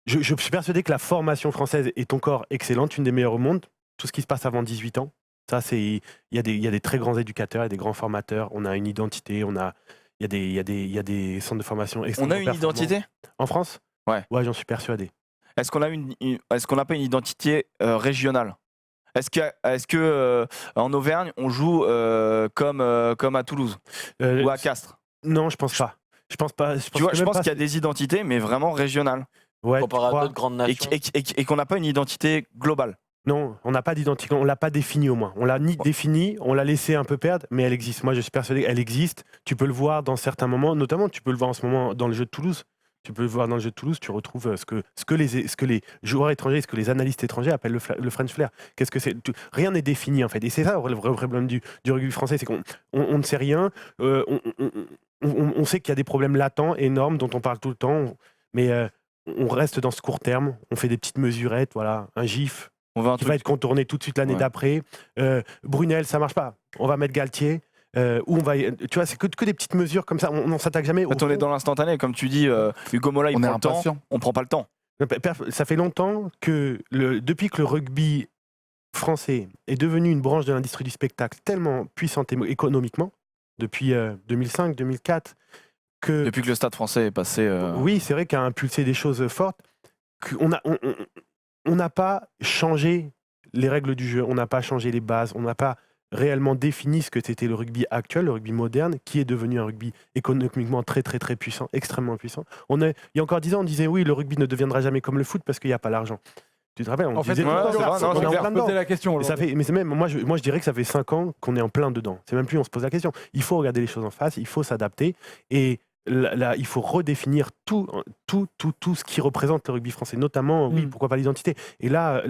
je suis persuadé que la formation française est encore excellente, une des meilleures au monde. Tout ce qui se passe avant 18 ans, ça, il y a des très grands éducateurs et des grands formateurs. On a une identité, il y a des centres de formation extrêmement
On a une
performants.
identité
En France? Ouais, j'en suis persuadé.
Est-ce qu'on n'a pas une identité régionale? Est-ce que en Auvergne, on joue comme à Toulouse ou à Castres?
Non, je pense pas. Je pense
Tu vois, je pense qu'il y a des identités, mais vraiment régionales.
Ouais,
Comparé à d'autres grandes nations.
Et qu'on n'a pas une identité globale.
Non, on n'a pas d'identité, on l'a pas définie au moins. On l'a ni définie, on l'a laissé un peu perdre, mais elle existe. Moi, je suis persuadé qu'elle existe. Tu peux le voir dans certains moments, notamment tu peux le voir en ce moment dans le jeu de Toulouse. Tu peux le voir dans le jeu de Toulouse, tu retrouves ce que les joueurs étrangers, ce que les analystes étrangers appellent le French flair. Qu'est-ce que c'est? Rien n'est défini en fait. Et c'est ça le vrai problème du rugby français, c'est qu'on ne sait rien. On sait qu'il y a des problèmes latents, énormes, dont on parle tout le temps, mais on reste dans ce court terme. On fait des petites mesurettes, voilà, un gif qui va être contourné tout de suite l'année d'après. Brunel, ça marche pas. On va mettre Galtier. Où on va, tu vois, c'est que des petites mesures comme ça. On s'attaque jamais.
On est dans l'instantané, comme tu dis. Hugo Mola, il prend le temps. On prend pas le temps.
Ça fait longtemps que depuis que le rugby français est devenu une branche de l'industrie du spectacle tellement puissante économiquement, depuis 2005, 2004,
depuis que le Stade Français est passé.
Oui, c'est vrai qu'il a impulsé des choses fortes. On n'a pas changé les règles du jeu. On n'a pas changé les bases. On n'a pas réellement défini ce que c'était le rugby actuel, le rugby moderne, qui est devenu un rugby économiquement très très très puissant, extrêmement puissant. Il y a encore 10 ans, on disait oui, le rugby ne deviendra jamais comme le foot parce qu'il n'y a pas l'argent. Tu te rappelles, on disait
on est en plein dedans. La question,
moi je dirais que ça fait 5 ans qu'on est en plein dedans. C'est même plus on se pose la question. Il faut regarder les choses en face, il faut s'adapter et là, il faut redéfinir tout ce qui représente le rugby français, notamment, oui, pourquoi pas l'identité. Et là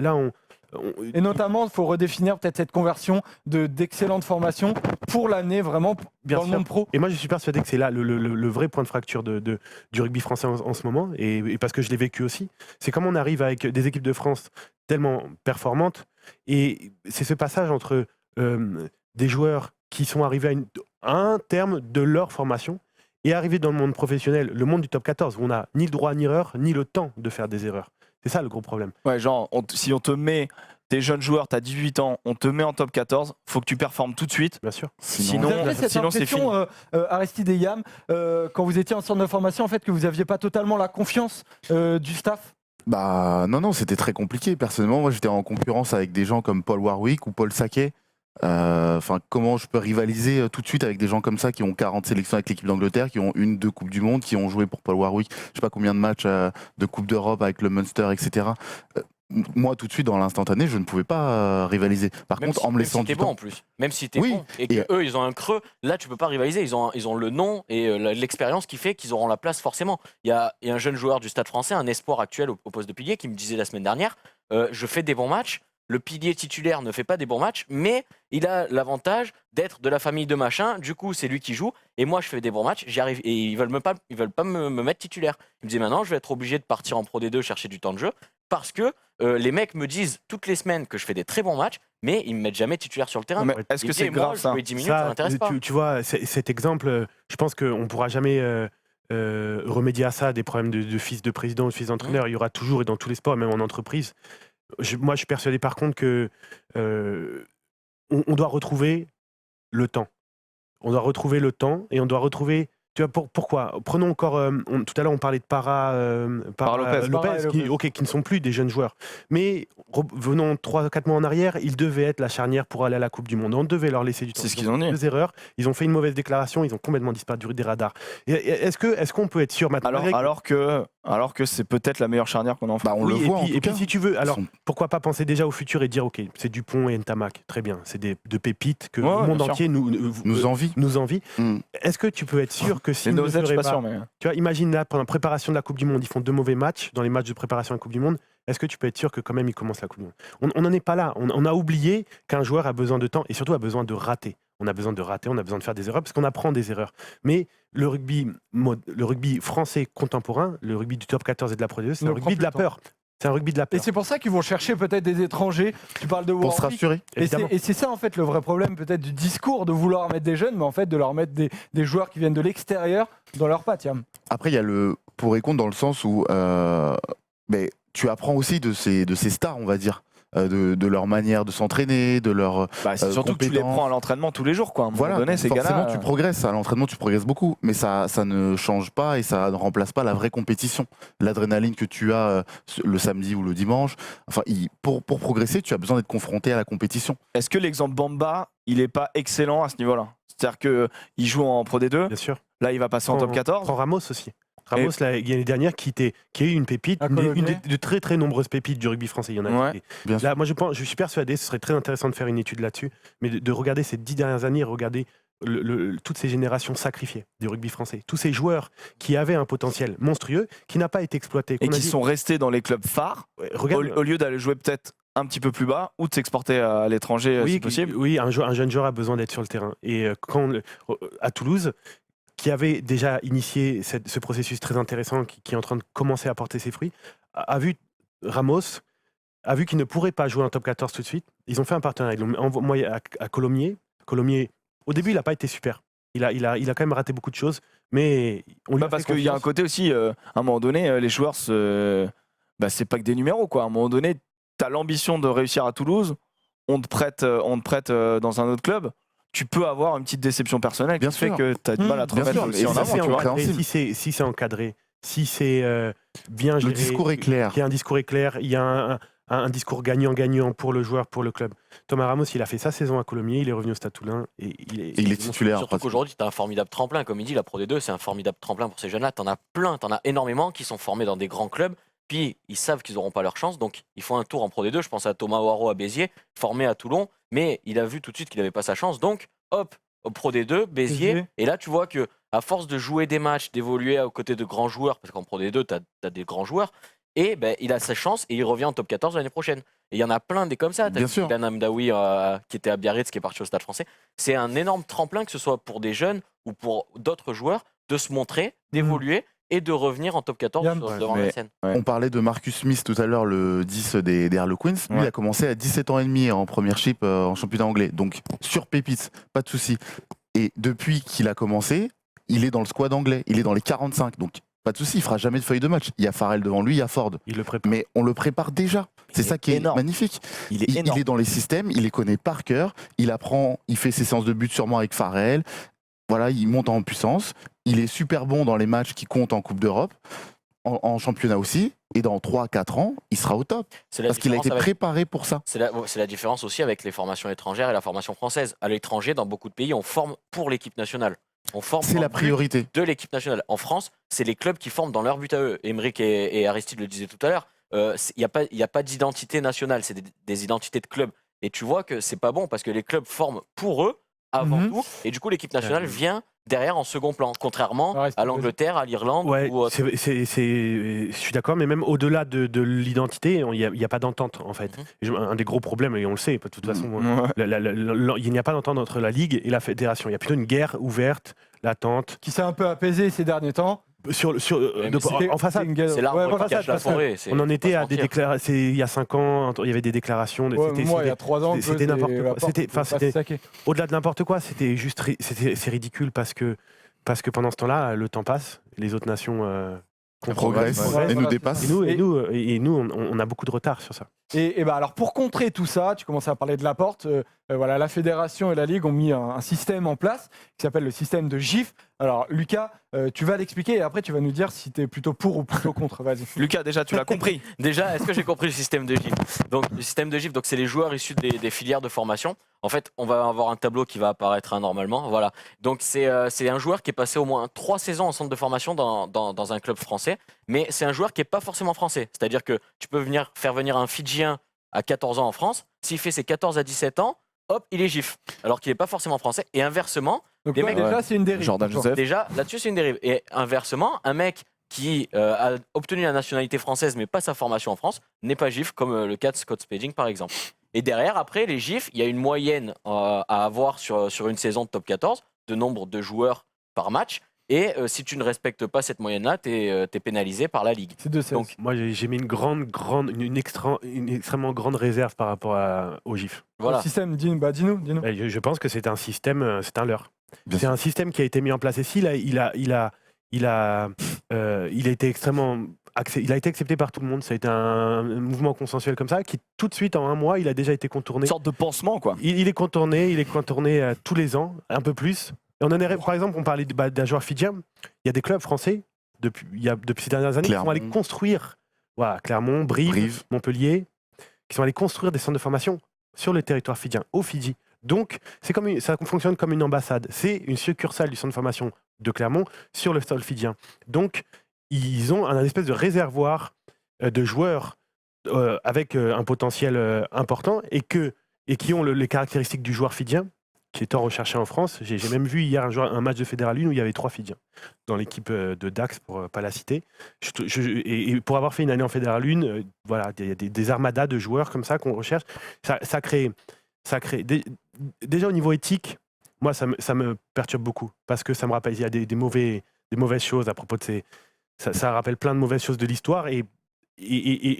et notamment, il faut redéfinir peut-être cette conversion d'excellente formation pour l'année vraiment dans le monde pro.
Et moi, je suis persuadé que c'est là le vrai point de fracture du rugby français en ce moment, et parce que je l'ai vécu aussi. C'est comme on arrive avec des équipes de France tellement performantes, et c'est ce passage entre des joueurs qui sont arrivés à un terme de leur formation et arriver dans le monde professionnel, le monde du top 14, où on n'a ni le droit ni l'erreur, ni le temps de faire des erreurs. C'est ça le gros problème.
Ouais, genre, si on te met, t'es jeune joueur, t'as 18 ans, on te met en top 14, faut que tu performes tout de suite.
Bien sûr.
Sinon c'est fini.
Aristide et Yam, quand vous étiez en centre de formation, en fait, que vous n'aviez pas totalement la confiance du staff?
Bah non, c'était très compliqué. Personnellement, moi j'étais en concurrence avec des gens comme Paul Warwick ou Paul Saquet. Comment je peux rivaliser tout de suite avec des gens comme ça qui ont 40 sélections avec l'équipe d'Angleterre, qui ont 1-2 Coupes du Monde, qui ont joué pour Paul Warwick, je sais pas combien de matchs de Coupe d'Europe avec le Munster, etc. Moi, tout de suite, dans l'instantané, je ne pouvais pas rivaliser. Par contre, en me laissant du temps.
Bon en plus, même si t'es bon et qu'eux, ils ont un creux, là, tu peux pas rivaliser. Ils ont le nom et l'expérience qui fait qu'ils auront la place forcément. Il y a un jeune joueur du Stade Français, un espoir actuel au poste de pilier, qui me disait la semaine dernière, je fais des bons matchs. Le pilier titulaire ne fait pas des bons matchs, mais il a l'avantage d'être de la famille de machin. Du coup, c'est lui qui joue. Et moi, je fais des bons matchs. J'y arrive. Et ils veulent pas me mettre titulaire. Il me disait maintenant, je vais être obligé de partir en Pro D2 chercher du temps de jeu parce que les mecs me disent toutes les semaines que je fais des très bons matchs, mais ils me mettent jamais titulaire sur le terrain.
Mais est-ce que c'est grave ça?
10 minutes, ça m'intéresse pas.
Tu vois, cet exemple, je pense qu'on pourra jamais remédier à ça, des problèmes de fils de président, de fils d'entraîneur. Il y aura toujours, et dans tous les sports, même en entreprise. Moi, je suis persuadé par contre que on doit retrouver le temps. On doit retrouver le temps et on doit retrouver. Tu vois, pourquoi ? Prenons encore. Tout à l'heure, on parlait de Para Lopez, qui ne sont plus des jeunes joueurs. Mais venons 3-4 mois en arrière, ils devaient être la charnière pour aller à la Coupe du Monde. On devait leur laisser du temps.
C'est ce qu'ils ont dit.
2 erreurs. Ils ont fait une mauvaise déclaration. Ils ont complètement disparu des radars. Est-ce qu'on peut être sûr maintenant ?
Alors que c'est peut-être la meilleure charnière qu'on a en France.
On le voit.
Et puis si tu veux, alors
Ils sont-
pourquoi pas penser déjà au futur et dire ok, c'est Dupont et Ntamak, très bien, c'est de pépites que
Ouais,
le monde
bien sûr.
entier
Nous envie.
nous envie.
Mm.
Est-ce que tu peux être sûr que si
Les
ne
Nozettes, je suis
feraient
pas
pas,
sûr, mais.
tu vois, imagine là pendant la préparation de la Coupe du Monde, ils font 2 mauvais matchs dans les matchs de préparation à la Coupe du Monde. Est-ce que tu peux être sûr que quand même ils commencent la Coupe du Monde ? On n'en est pas là. On a oublié qu'un joueur a besoin de temps et surtout a besoin de rater. On a besoin de rater, on a besoin de faire des erreurs parce qu'on apprend des erreurs. Mais le rugby français contemporain, le rugby du top 14 et de la Pro D2, c'est
Ne
un
prend
rugby de
plus
la
le temps.
peur. C'est un rugby de la
Et
peur.
c'est pour ça qu'ils vont chercher peut-être des étrangers. Tu parles de
Pour se
Warwick.
rassurer.
Évidemment.
Et c'est ça en fait le vrai problème peut-être du discours de vouloir mettre des jeunes, mais en fait de leur mettre des joueurs qui viennent de l'extérieur dans leur patte. Yam.
Après, il y a le pour et contre dans le sens où tu apprends aussi de ces stars, on va dire, de leur manière de s'entraîner, de leur.
C'est surtout que tu les
compétences.
prends à l'entraînement tous les jours, quoi. À un moment
Voilà,
donné, ces
forcément,
gars-là.
tu progresses. À l'entraînement, tu progresses beaucoup, mais ça ne change pas et ça ne remplace pas la vraie compétition. L'adrénaline que tu as le samedi ou le dimanche. Enfin, pour progresser, tu as besoin d'être confronté à la compétition.
Est-ce que l'exemple Bamba, il n'est pas excellent à ce niveau-là ? C'est-à-dire qu'il joue en Pro D2,
Bien sûr.
là, il va passer en top 14.
Prends Ramos aussi. Ramos, l'année dernière, qui a eu une pépite,
À
une
Colomiers.
de très très nombreuses pépites du rugby français. Il y en a.
Ouais,
qui-
bien sûr.
Là, moi, je suis persuadé, ce serait très intéressant de faire une étude là-dessus, mais de regarder ces 10 dernières années, regarder toutes ces générations sacrifiées du rugby français, tous ces joueurs qui avaient un potentiel monstrueux, qui n'a pas été exploité.
et
qu'on a
qui
dit-
sont restés dans les clubs phares,
Regarde,
au lieu d'aller jouer peut-être un petit peu plus bas ou de s'exporter à l'étranger si possible.
Oui, un jeune joueur a besoin d'être sur le terrain. Et à Toulouse, qui avait déjà initié ce processus très intéressant, qui est en train de commencer à porter ses fruits, a vu Ramos, a vu qu'il ne pourrait pas jouer en top 14 tout de suite. Ils ont fait un partenariat. Ils l'ont envoyé à Colomiers. Colomiers, au début, il n'a pas été super. Il a quand même raté beaucoup de choses, mais on lui a
Parce
fait
qu'il y a un
confiance.
côté aussi, à un moment donné, les joueurs, c'est pas que des numéros, quoi. À un moment donné, tu as l'ambition de réussir à Toulouse, on te prête dans un autre club. Tu peux avoir une petite déception personnelle
Bien
qui fait
sûr.
que tu as du mal à te
bien
remettre
sûr.
aussi
Et
en
ça,
avant.
c'est
Tu vois.
encadré.
Si c'est encadré, si c'est bien géré,
Le discours est clair.
qu'il y a un discours est clair, il y a un discours gagnant-gagnant pour le joueur, pour le club. Thomas Ramos, il a fait sa saison à Colomiers, il est revenu au Stade Toulon et
Il est titulaire.
Surtout qu'aujourd'hui, tu as un formidable tremplin. Comme il dit, la Pro D2, c'est un formidable tremplin pour ces jeunes-là. Tu en as plein, tu en as énormément qui sont formés dans des grands clubs. Puis, ils savent qu'ils n'auront pas leur chance. Donc, ils font un tour en Pro D2. Je pense à Thomas Waro à Béziers, formé à Toulon. Mais il a vu tout de suite qu'il n'avait pas sa chance. Donc, hop, au Pro D2, Béziers.
Béziers.
Et là, tu vois que à force de jouer des matchs, d'évoluer aux côtés de grands joueurs, parce qu'en Pro D2, tu as des grands joueurs, et il a sa chance et il revient en top 14 l'année prochaine. Et il y en a plein des comme ça.
Bien sûr.
Ilan Hamdaoui qui était à Biarritz, qui est parti au Stade français. C'est un énorme tremplin, que ce soit pour des jeunes ou pour d'autres joueurs, de se montrer, d'évoluer et de revenir en top 14
Yann,
devant
mais-
la scène.
Ouais.
On parlait de Marcus Smith tout à l'heure, le 10 des Harlequins. Lui,
Ouais.
il a commencé à 17 ans et demi en premiership en championnat anglais. Donc, sur pépite, pas de souci. Et depuis qu'il a commencé, il est dans le squad anglais. Il est dans les 45. Donc, pas de souci, il fera jamais de feuille de match. Il y a Farrell devant lui, il y a Ford.
il le prépare.
Mais on le prépare déjà. C'est
Il
ça
est
qui est
énorme.
magnifique.
Il est
Il
énorme.
est dans les systèmes, il les connaît par cœur. Il apprend, il fait ses séances de but sûrement avec Farrell. Voilà, il monte en puissance. Il est super bon dans les matchs qui comptent en Coupe d'Europe, en championnat aussi. Et dans 3-4 ans, il sera au top.
C'est la
Parce qu'il a
différence
été
avec-
préparé pour ça.
C'est la différence aussi avec les formations étrangères et la formation française. À l'étranger, dans beaucoup de pays, on forme pour l'équipe nationale. On forme
C'est
dans
la
le but
priorité.
de l'équipe nationale. En France, c'est les clubs qui forment dans leur but à eux. Émeric et Aristide le disaient tout à l'heure. Il n'y a pas d'identité nationale, c'est des identités de clubs. Et tu vois que c'est pas bon parce que les clubs forment pour eux avant
Mhm.
tout. Et du coup, l'équipe nationale
Ouais.
vient derrière en second plan, contrairement
Aristide,
à l'Angleterre, à l'Irlande
Ouais,
ou autre.
je suis d'accord, mais même au-delà de l'identité, il n'y a pas d'entente en fait. Un des gros problèmes, et on le sait, de toute façon,
Ouais.
il n'y a pas d'entente entre la Ligue et la Fédération. Il y a plutôt une guerre ouverte, latente.
Qui s'est un peu apaisé ces derniers temps.
Mais
En façade.
C'est l'arbre
Ouais,
qui
en façade,
cache la
façade.
forêt.
On en était à des déclarations. Il y a 5 ans, il y avait des déclarations.
Ouais, moi, il y a 3 ans,
c'était n'importe quoi. C'était
C'était
au-delà de n'importe quoi. C'était juste, c'est ridicule parce que Parce que pendant ce temps-là, le temps passe, les autres nations
Progresse
Ouais,
et nous
voilà,
dépasse.
et nous, on a beaucoup de retard sur ça.
Et bah alors pour contrer tout ça, tu commences à parler de Laporte. Voilà, la fédération et la ligue ont mis un système en place qui s'appelle le système de GIF. Alors Lucas, tu vas l'expliquer et après tu vas nous dire si tu es plutôt pour ou plutôt contre. Vas-y.
Lucas, déjà, tu l'as compris.
Déjà, est-ce que j'ai compris le système de GIF? Donc, le système de GIF, donc c'est les joueurs issus des filières de formation. En fait, on va avoir un tableau qui va apparaître normalement. Voilà. Donc, c'est un joueur qui est passé au moins 3 saisons en centre de formation dans un club français, mais c'est un joueur qui n'est pas forcément français. C'est-à-dire que tu peux faire venir un Fidjien à 14 ans en France. S'il fait ses 14 à 17 ans, hop, il est GIF, alors qu'il n'est pas forcément français. Et inversement,
Donc
les
toi,
mecs-
déjà c'est une dérive.
Jordan
pour toi.
Joseph.
déjà, là-dessus, c'est une dérive. Et inversement, un mec qui a obtenu la nationalité française mais pas sa formation en France n'est pas GIF, comme le cas de Scott Spedding par exemple. Et derrière, après, les GIFs, il y a une moyenne à avoir sur une saison de top 14 de nombre de joueurs par match. Et si tu ne respectes pas cette moyenne-là, tu es pénalisé par la Ligue.
C'est 2-16.
Donc,
Moi, j'ai mis une extrêmement grande réserve par rapport au GIF.
voilà.
Le système, dis-nous.
Je pense que c'est un système, c'est un leurre.
Bien
C'est
sûr.
un système qui a été mis en place ici. Il a été extrêmement il a été accepté par tout le monde. Ça a été un mouvement consensuel comme ça qui tout de suite en un mois, il a déjà été contourné.
Une sorte de pansement, quoi.
Il est contourné tous les ans, un peu plus. Et on en est, par exemple, on parlait d'un joueur fidjien. Il y a des clubs français depuis ces dernières années qui sont allés
Clermont.
construire, voilà, Clermont, Brive, Montpellier, qui sont allés construire des centres de formation sur le territoire fidjien, au Fidji. Donc, ça fonctionne comme une ambassade. C'est une succursale du centre de formation de Clermont sur le sol fidjien. Donc, ils ont un espèce de réservoir de joueurs avec un potentiel important et qui ont les caractéristiques du joueur fidjien, qui est tant recherché en France. J'ai même vu hier un match de Fédéral 1 où il y avait 3 Fidjiens dans l'équipe de Dax, pour ne pas la citer. Et pour avoir fait une année en Fédéral 1, voilà, il y a des armadas de joueurs comme ça qu'on recherche. Ça crée déjà au niveau éthique, moi ça me perturbe beaucoup parce que ça me rappelle, il y a des mauvaises choses à propos de ces. Ça rappelle plein de mauvaises choses de l'histoire et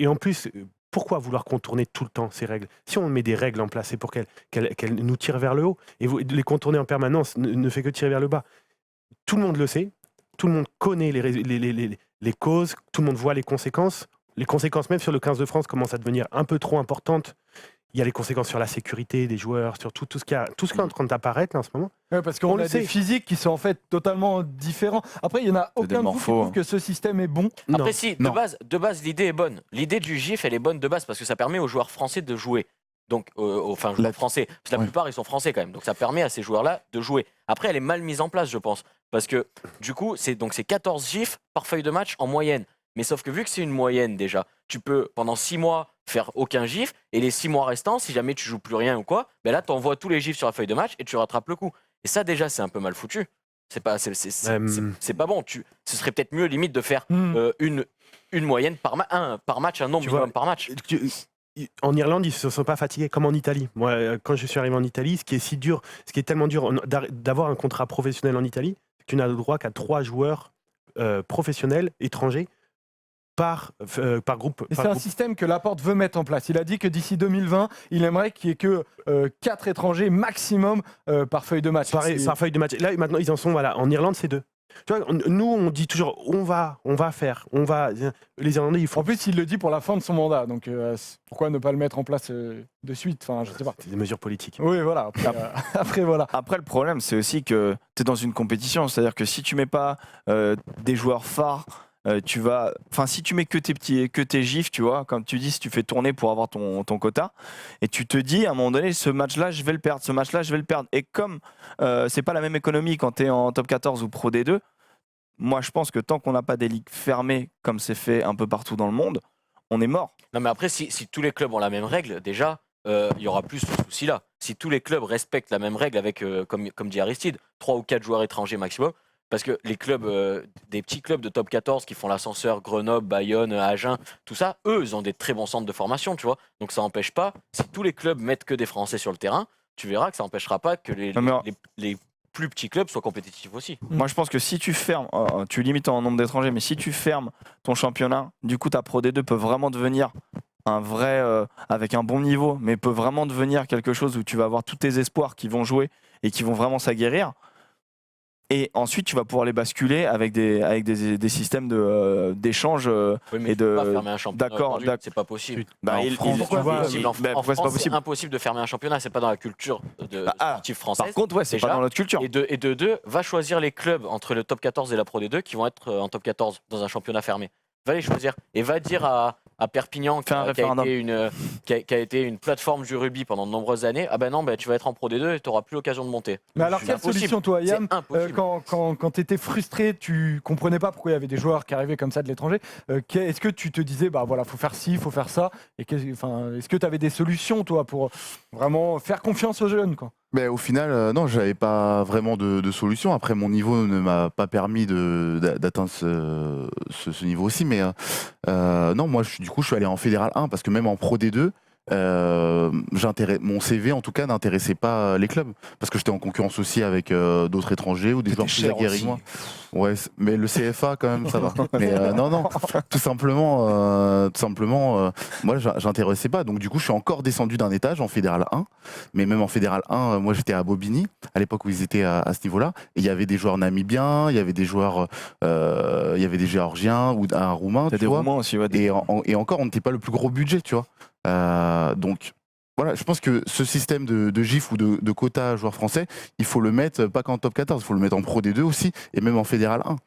en plus, pourquoi vouloir contourner tout le temps ces règles? Si on met des règles en place, c'est pour qu'elles nous tirent vers le haut. Et les contourner en permanence ne fait que tirer vers le bas. Tout le monde le sait, tout le monde connaît les causes, tout le monde voit les conséquences. Les conséquences même sur le 15 de France commencent à devenir un peu trop importantes. Il y a les conséquences sur la sécurité des joueurs, sur tout ce qui est en train d'apparaître là, en ce moment.
Ouais, parce qu'on
On le
a
sait.
des physiques qui sont en fait totalement différents. Après, il y en a
C'est
aucun
des
de vous qui
morphos,
trouve que ce système est bon.
Après,
Non.
si,
Non.
de base, l'idée est bonne. L'idée du GIF, elle est bonne de base parce que ça permet aux joueurs français de jouer. Donc, enfin, joueurs français. Parce que la
Ouais.
plupart, ils sont français quand même. Donc, ça permet à ces joueurs-là de jouer. Après, elle est mal mise en place, je pense. Parce que, du coup, c'est 14 GIFs par feuille de match en moyenne. Mais sauf que vu que c'est une moyenne déjà, tu peux, pendant 6 mois, faire aucun GIF. Et les 6 mois restants, si jamais tu joues plus rien ou quoi, ben là, tu envoies tous les GIFs sur la feuille de match et tu rattrapes le coup. Et ça, déjà, c'est un peu mal foutu. C'est pas bon. Ce serait peut-être mieux, limite, de faire une moyenne par match, un nombre
Tu vois,
minimum par match.
En Irlande, ils ne se sont pas fatigués, comme en Italie. Moi, quand je suis arrivé en Italie, ce qui est tellement dur d'avoir un contrat professionnel en Italie, c'est que tu n'as le droit qu'à 3 joueurs professionnels étrangers par groupe.
Et c'est un système que Laporte veut mettre en place. Il a dit que d'ici 2020, il aimerait qu'il n'y ait que 4 étrangers maximum par feuille de match.
Par feuille de match. Là, maintenant, ils en sont, voilà. En Irlande, c'est 2. Tu vois, nous, on dit toujours, on va faire. Les Irlandais, ils font.
En plus, il le dit pour la fin de son mandat. Donc, pourquoi ne pas le mettre en place de suite? Enfin, je sais pas.
C'est des mesures politiques.
Oui, voilà. Après, voilà.
Après, le problème, c'est aussi que tu es dans une compétition. C'est-à-dire que si tu mets pas des joueurs phares, si tu mets que tes gifs, tu vois, comme tu dis, si tu fais tourner pour avoir ton quota, et tu te dis à un moment donné, ce match-là, je vais le perdre, ce match-là, je vais le perdre. Et comme c'est pas la même économie quand tu es en top 14 ou pro D2, moi je pense que tant qu'on n'a pas des ligues fermées comme c'est fait un peu partout dans le monde, on est mort.
Non, mais après, si tous les clubs ont la même règle, déjà, il y aura plus ce souci-là. Si tous les clubs respectent la même règle avec, comme dit Aristide, 3 ou 4 joueurs étrangers maximum, parce que les clubs, des petits clubs de top 14 qui font l'ascenseur, Grenoble, Bayonne, Agen, tout ça, eux, ils ont des très bons centres de formation, tu vois. Donc ça n'empêche pas, si tous les clubs mettent que des Français sur le terrain, tu verras que ça n'empêchera pas que les plus petits clubs soient compétitifs aussi.
Moi je pense que si tu fermes, tu limites en nombre d'étrangers, mais si tu fermes ton championnat, du coup ta Pro D2 peut vraiment devenir un vrai, avec un bon niveau, mais peut vraiment devenir quelque chose où tu vas avoir tous tes espoirs qui vont jouer et qui vont vraiment s'aguerrir. et ensuite tu vas pouvoir les basculer avec des systèmes d'échange.
Oui, mais
Et
tu peux pas
de-
fermer un championnat
d'accord,
aujourd'hui, c'est pas possible.
Bah,
pourquoi pas,
Impossible. En
pourquoi c'est pas
France, c'est
possible
impossible de fermer un championnat, c'est pas dans la culture sportive
Par
française.
contre, ouais, c'est
déjà.
pas dans notre culture.
Et de deux, va choisir les clubs entre le top 14 et la Pro D2 qui vont être en top 14 dans un championnat fermé. Va les choisir et va dire à Perpignan
Fais un référendum.
qui a été une plateforme du rugby pendant de nombreuses années, ah ben non, ben, tu vas être en Pro D2 et tu n'auras plus l'occasion de monter.
Mais alors,
C'est
quelle
impossible.
solution, toi, Yam,
C'est impossible.
quand tu étais frustré, tu comprenais pas pourquoi il y avait des joueurs qui arrivaient comme ça de l'étranger. Est-ce que tu te disais, bah voilà, faut faire ci, faut faire ça, et est-ce que tu avais des solutions, toi, pour vraiment faire confiance aux jeunes, quoi?
Mais au final, non, j'avais pas vraiment de solution. Après, mon niveau ne m'a pas permis d'atteindre ce niveau aussi. Mais non, moi, du coup, je suis allé en Fédéral 1 parce que même en Pro D2, mon CV en tout cas n'intéressait pas les clubs parce que j'étais en concurrence aussi avec d'autres étrangers ou des joueurs plus aguerris que moi. Ouais, mais le CFA quand même ça va. Mais non, tout simplement, moi j'intéressais pas. Donc du coup, je suis encore descendu d'un étage en Fédéral 1. Mais même en Fédéral 1, moi j'étais à Bobigny à l'époque où ils étaient à ce niveau-là. Et il y avait des joueurs namibiens, il y avait des joueurs, il y avait des géorgiens ou un roumain.
T'as
Tu
des
vois.
Roumains aussi, ouais.
Et encore, on n'était pas le plus gros budget, tu vois. Donc voilà, je pense que ce système de GIF ou de quota joueurs français, il faut le mettre pas qu'en top 14, il faut le mettre en Pro D2 aussi et même en Fédéral 1.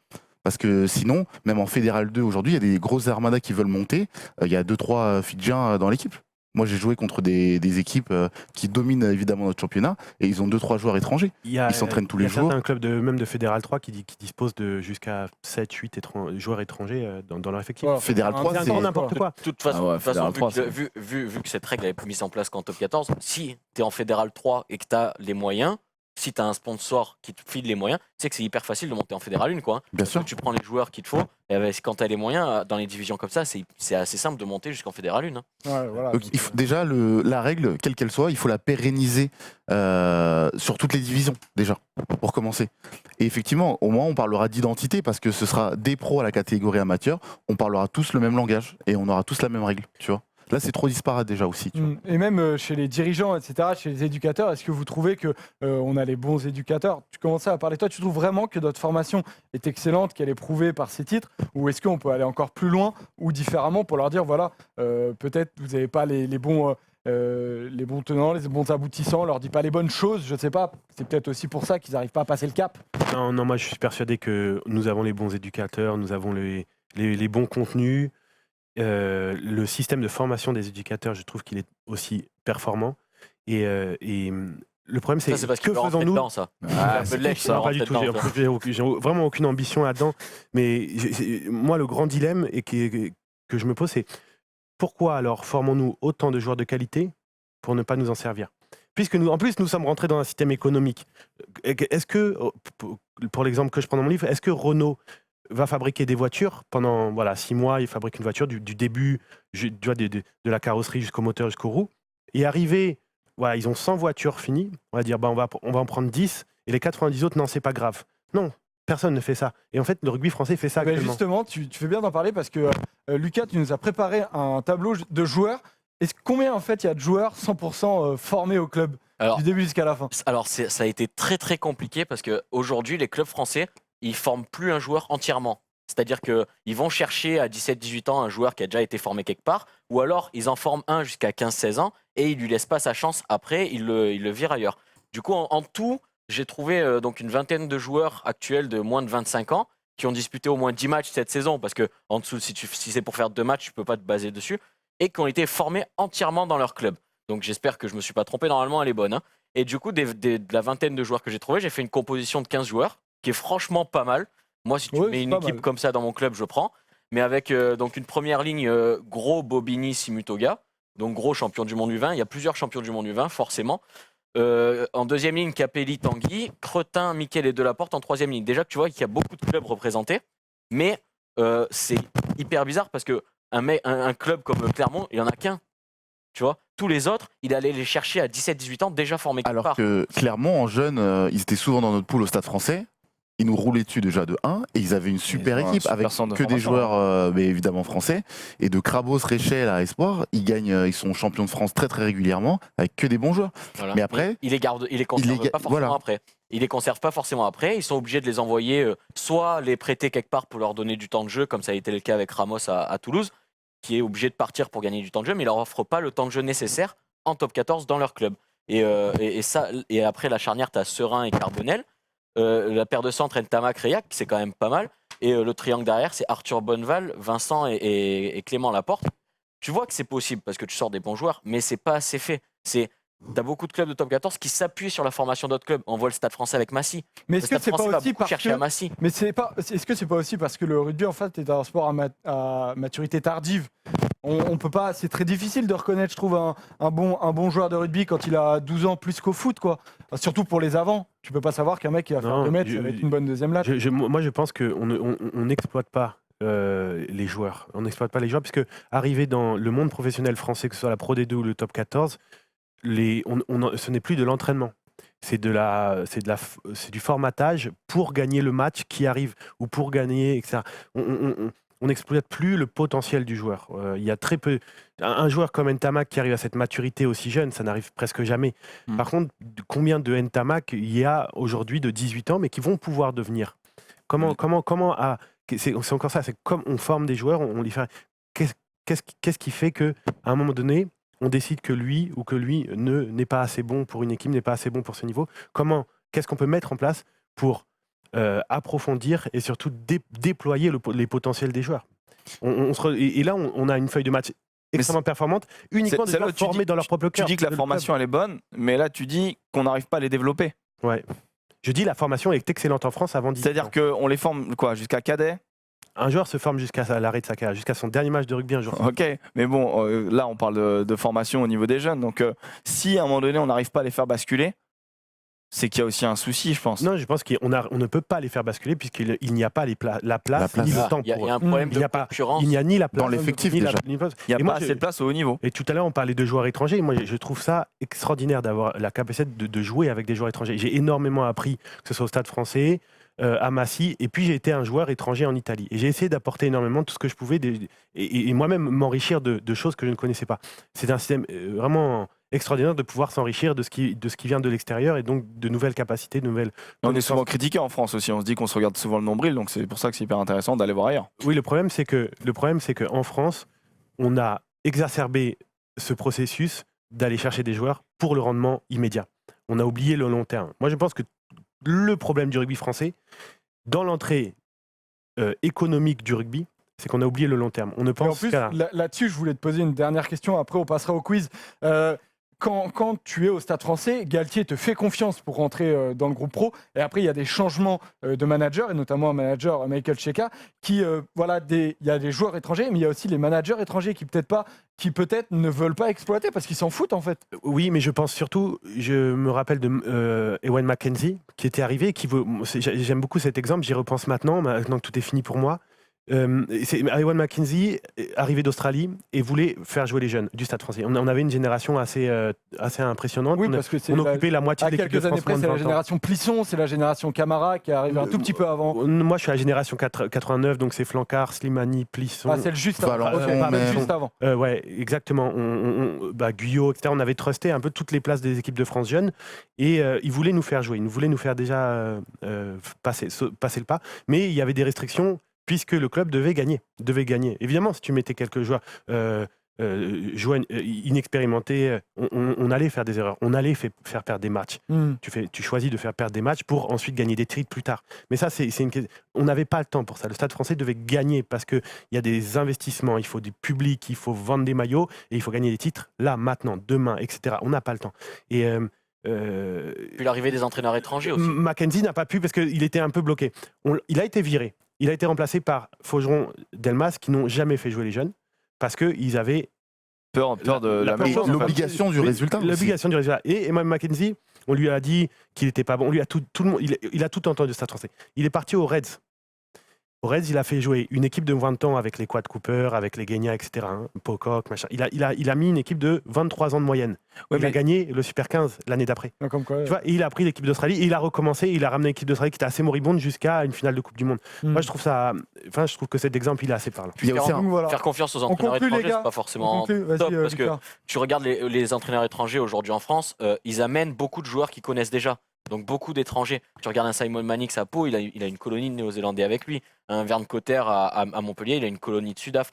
Parce que sinon, même en Fédéral 2 aujourd'hui, il y a des grosses armadas qui veulent monter. Il y a 2-3 Fidjiens dans l'équipe. Moi, j'ai joué contre des équipes qui dominent évidemment notre championnat et ils ont 2-3 joueurs étrangers. Ils s'entraînent tous les jours.
Il y a certains clubs même de Fédéral 3 qui disposent de jusqu'à 7-8 joueurs étrangers dans leur effectif.
Voilà.
Fédéral 3,
C'est
c'est
encore
n'importe quoi.
De toute façon,
Ah ouais, Fédéral 3,
vu que cette règle est mise en place qu'en top 14, si tu es en Fédéral 3 et que tu as les moyens, si tu as un sponsor qui te file les moyens, tu sais que c'est hyper facile de monter en Fédéral 1. Quoi, hein.
Bien
Parce
sûr.
que tu prends les joueurs qu'il te faut, et quand tu as les moyens, dans les divisions comme ça, c'est assez simple de monter jusqu'en Fédéral 1. Hein.
Ouais, voilà.
Donc, déjà, la règle, quelle qu'elle soit, il faut la pérenniser sur toutes les divisions, déjà, pour commencer. Et effectivement, au moins, on parlera d'identité parce que ce sera des pros à la catégorie amateur, on parlera tous le même langage et on aura tous la même règle, tu vois. Là, c'est trop disparate déjà aussi. Tu vois.
Et même chez les dirigeants, etc., chez les éducateurs, est-ce que vous trouvez que on a les bons éducateurs? Tu commençais à parler, toi, tu trouves vraiment que notre formation est excellente, qu'elle est prouvée par ces titres? Ou est-ce qu'on peut aller encore plus loin ou différemment pour leur dire, voilà, peut-être vous n'avez pas les bons tenants, les bons aboutissants, on leur dit pas les bonnes choses, je sais pas. C'est peut-être aussi pour ça qu'ils n'arrivent pas à passer le cap.
Non, moi je suis persuadé que nous avons les bons éducateurs, nous avons les bons contenus. Le système de formation des éducateurs, je trouve qu'il est aussi performant. Et le problème,
Ça, c'est parce
que
que
faisons-nous?
dedans, ça. Un peu de lait,
Non, pas du tout. J'ai vraiment aucune ambition là-dedans. Mais moi, le grand dilemme que je me pose, c'est pourquoi alors formons-nous autant de joueurs de qualité pour ne pas nous en servir? Puisque en plus, nous sommes rentrés dans un système économique. Est-ce que, pour l'exemple que je prends dans mon livre, est-ce que Renault va fabriquer des voitures pendant 6 mois, il fabrique une voiture du début de la carrosserie jusqu'au moteur, jusqu'aux roues, et arrivé, ils ont 100 voitures finies, on va dire on va en prendre 10, et les 90 autres, non, c'est pas grave. Non, personne ne fait ça. Et en fait, le rugby français fait ça actuellement.
Justement, tu fais bien d'en parler parce que Lucas, tu nous as préparé un tableau de joueurs. Combien en fait il y a de joueurs 100% formés au club du début jusqu'à la fin?
Alors ça a été très très compliqué parce qu'aujourd'hui, les clubs français, ils forment plus un joueur entièrement. C'est-à-dire qu'ils vont chercher à 17-18 ans un joueur qui a déjà été formé quelque part, ou alors ils en forment un jusqu'à 15-16 ans et ils lui laissent pas sa chance après, ils le virent ailleurs. Du coup, en tout, j'ai trouvé donc une vingtaine de joueurs actuels de moins de 25 ans qui ont disputé au moins 10 matchs cette saison, parce que en dessous, si c'est pour faire 2 matchs, tu peux pas te baser dessus, et qui ont été formés entièrement dans leur club. Donc j'espère que je me suis pas trompé, normalement elle est bonne. Hein. Et du coup, de la vingtaine de joueurs que j'ai trouvé, j'ai fait une composition de 15 joueurs, qui est franchement pas mal. Moi, si tu mets une équipe comme ça dans mon club, je prends. Mais avec donc une première ligne, gros Bobigny Simutoga, donc gros champion du monde U20. Il y a plusieurs champions du monde U20, forcément. En deuxième ligne, Capelli, Tanguy, Cretin, Miquel et Delaporte en troisième ligne. Déjà que tu vois qu'il y a beaucoup de clubs représentés, mais c'est hyper bizarre parce que un club comme Clermont, il n'y en a qu'un. Tu vois, tous les autres, il allait les chercher à 17-18 ans déjà formés quelque part.
Alors que Clermont, en jeune, ils étaient souvent dans notre poule au Stade Français. Ils nous roulaient dessus déjà de 1 et ils avaient une super équipe avec que des joueurs mais évidemment français. Et de Krabos, Réchel à Espoir, ils sont champions de France très très régulièrement avec que des bons joueurs.
Voilà.
Mais après,
il les conserve pas forcément après. Ils les conservent pas forcément après. Ils sont obligés de les envoyer, soit les prêter quelque part pour leur donner du temps de jeu, comme ça a été le cas avec Ramos à Toulouse, qui est obligé de partir pour gagner du temps de jeu, mais ils leur offrent pas le temps de jeu nécessaire en top 14 dans leur club. Et après la charnière, tu as Serein et Carbonel. La paire de centre, Ntamak, Reyac, c'est quand même pas mal. Et le triangle derrière, c'est Arthur Bonneval, Vincent et Clément Laporte. Tu vois que c'est possible parce que tu sors des bons joueurs, mais c'est pas assez fait. T'as beaucoup de clubs de top 14 qui s'appuient sur la formation d'autres clubs. On voit le Stade Français avec Massy.
Mais
Le
est-ce que
Stade
c'est pas
Français va
aussi
beaucoup
parce
chercher
que
à Massy.
Mais est-ce que c'est pas aussi parce que le rugby en fait est un sport à maturité tardive. On peut pas, c'est très difficile de reconnaître, je trouve, un bon joueur de rugby quand il a 12 ans plus qu'au foot, quoi. Surtout pour les avants. Tu peux pas savoir qu'un mec qui va faire 2 mètres, ça va être une bonne deuxième latte.
Moi, je pense qu'on n'exploite pas les joueurs. On n'exploite pas les joueurs, puisque arriver dans le monde professionnel français, que ce soit la Pro D2 ou le top 14, ce n'est plus de l'entraînement. C'est du formatage pour gagner le match qui arrive, ou pour gagner, etc. On n'exploite plus le potentiel du joueur. Il y a très peu. Un joueur comme Ntamak qui arrive à cette maturité aussi jeune, ça n'arrive presque jamais. Par contre, combien de Ntamak il y a aujourd'hui de 18 ans, mais qui vont pouvoir devenir c'est encore ça, c'est comme on forme des joueurs, on les fait. Qu'est-ce qui fait qu'à un moment donné, on décide que lui n'est pas assez bon pour une équipe, n'est pas assez bon pour ce niveau? Qu'est-ce qu'on peut mettre en place pour approfondir et surtout déployer les potentiels des joueurs? Et là, on a une feuille de match extrêmement performante, uniquement des joueurs formés dans leur propre cœur.
Tu dis que la formation elle est bonne, mais là tu dis qu'on n'arrive pas à les développer.
Ouais. Je dis la formation est excellente en France avant 10 ans.
C'est-à-dire qu'on les forme quoi, jusqu'à cadet?
Un joueur se forme jusqu'à l'arrêt de sa carrière, jusqu'à son dernier match de rugby un jour.
Ok, mais bon, là on parle de formation au niveau des jeunes, donc si à un moment donné on n'arrive pas à les faire basculer, c'est qu'il y a aussi un souci, je pense.
Non, je pense qu'on ne peut pas les faire basculer puisqu'il n'y a pas la place ni le temps pour eux.
Il y a un problème de concurrence.
Il n'y a ni la place
Dans l'effectif, déjà.
Il n'y a pas assez de place au haut niveau.
Et tout à l'heure, on parlait de joueurs étrangers. Moi, je trouve ça extraordinaire d'avoir la capacité de jouer avec des joueurs étrangers. J'ai énormément appris, que ce soit au Stade Français, à Massy, et puis j'ai été un joueur étranger en Italie. Et j'ai essayé d'apporter énormément tout ce que je pouvais et moi-même m'enrichir de choses que je ne connaissais pas. C'est un système vraiment extraordinaire de pouvoir s'enrichir de ce qui vient de l'extérieur et donc de nouvelles capacités, de nouvelles...
On est souvent critiqué en France aussi, on se dit qu'on se regarde souvent le nombril, donc c'est pour ça que c'est hyper intéressant d'aller voir ailleurs.
Oui, le problème c'est qu'en France, on a exacerbé ce processus d'aller chercher des joueurs pour le rendement immédiat. On a oublié le long terme. Moi, je pense que le problème du rugby français, dans l'entrée économique du rugby, c'est qu'on a oublié le long terme. On ne pense
qu'à... Là-dessus, je voulais te poser une dernière question, après on passera au quiz. Quand tu es au Stade Français, Galtier te fait confiance pour rentrer dans le groupe pro. Et après, il y a des changements de manager, et notamment un manager, Michael Cheika, qui, il y a des joueurs étrangers, mais il y a aussi les managers étrangers qui peut-être ne veulent pas exploiter parce qu'ils s'en foutent en fait.
Oui, mais je pense surtout, je me rappelle de Ewan McKenzie qui était arrivé, j'aime beaucoup cet exemple, j'y repense maintenant que tout est fini pour moi. C'est Ewan McKenzie, arrivé d'Australie et voulait faire jouer les jeunes du Stade Français. On avait une génération assez impressionnante.
Oui, parce que
on occupait la moitié de l'équipe de France.
Quelques années près, c'est la génération Plisson, c'est la génération Camara qui est arrivée un tout petit peu avant.
Moi, je suis à la génération 89, donc c'est Flancard, Slimani, Plisson.
Ah, c'est le juste avant.
Ouais, exactement. Guyot, etc. On avait trusté un peu toutes les places des équipes de France jeunes et ils voulaient nous faire jouer. Ils voulaient nous faire déjà passer le pas. Mais il y avait des restrictions puisque le club devait gagner. Évidemment, si tu mettais quelques joueurs inexpérimentés, on allait faire des erreurs, on allait faire perdre des matchs. Tu choisis de faire perdre des matchs pour ensuite gagner des titres plus tard. Mais ça, on n'avait pas le temps pour ça. Le Stade Français devait gagner parce qu'il y a des investissements, il faut du public, il faut vendre des maillots et il faut gagner des titres là, maintenant, demain, etc. On n'a pas le temps. Et
puis l'arrivée des entraîneurs étrangers aussi.
Mackenzie n'a pas pu parce qu'il était un peu bloqué. Il a été viré. Il a été remplacé par Faugeron, Delmas, qui n'ont jamais fait jouer les jeunes parce qu'ils avaient
peur de
l'obligation du résultat.
L'obligation du résultat. Et Ewan McKenzie, on lui a dit qu'il n'était pas bon. On lui a tout le monde, il a tout entendu de Stade Français. Il est parti aux Reds. Au Reds, il a fait jouer une équipe de 20 ans avec les Quad Cooper, avec les Guignat, etc. Pocock, machin. Il a mis une équipe de 23 ans de moyenne. Ouais, il a gagné le Super 15 l'année d'après.
Comme quoi,
tu vois, et il a pris l'équipe d'Australie et il a recommencé. Il a ramené l'équipe d'Australie qui était assez moribonde jusqu'à une finale de Coupe du Monde. Moi, je trouve que cet exemple, il est assez parlant.
Puis faire confiance aux entraîneurs étrangers, c'est pas forcément top parce que tu regardes les entraîneurs étrangers aujourd'hui en France, ils amènent beaucoup de joueurs qu'ils connaissent déjà. Donc beaucoup d'étrangers. Tu regardes un Simon Mannix à Pau, il a une colonie de Néo-Zélandais avec lui. Un Verne Cotter à Montpellier, il a une colonie de Sudaf.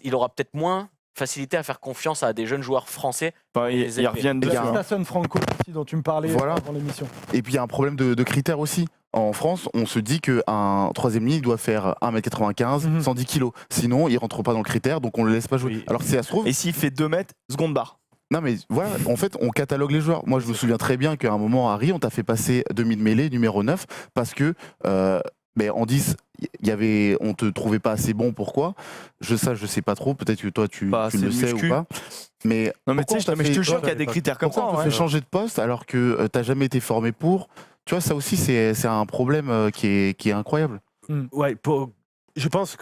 Il aura peut-être moins facilité à faire confiance à des jeunes joueurs français.
Enfin,
les
ils
élever.
reviennent
Et
dessus.
la Stasson Franco aussi, dont tu me parlais
Voilà.
avant l'émission.
Et puis il y a un problème de critères aussi. En France, on se dit qu'un troisième ligne doit faire 1m95,
Mhm.
110 kg. Sinon, il rentre pas dans le critère, donc on le laisse pas jouer.
Oui.
Alors que si ça se trouve,
Et s'il fait 2 mètres, seconde barre.
non mais voilà, en fait, on catalogue les joueurs. Moi, je me souviens très bien qu'à un moment, Harry, on t'a fait passer demi de mêlée, numéro 9, parce que en 10, on te trouvait pas assez bon. Pourquoi je sais pas trop. Peut-être que toi, tu
Bah,
le
c'est
sais
muscu.
ou pas. Mais
Non, mais
pourquoi
tu sais,
on t'a
je te
fait-
jure qu'il y a des critères comme ça.
pourquoi on t'a
ouais.
fait changer de poste alors que t'as jamais été formé pour. Tu vois, ça aussi, c'est un problème qui est incroyable.
Ouais, je pense,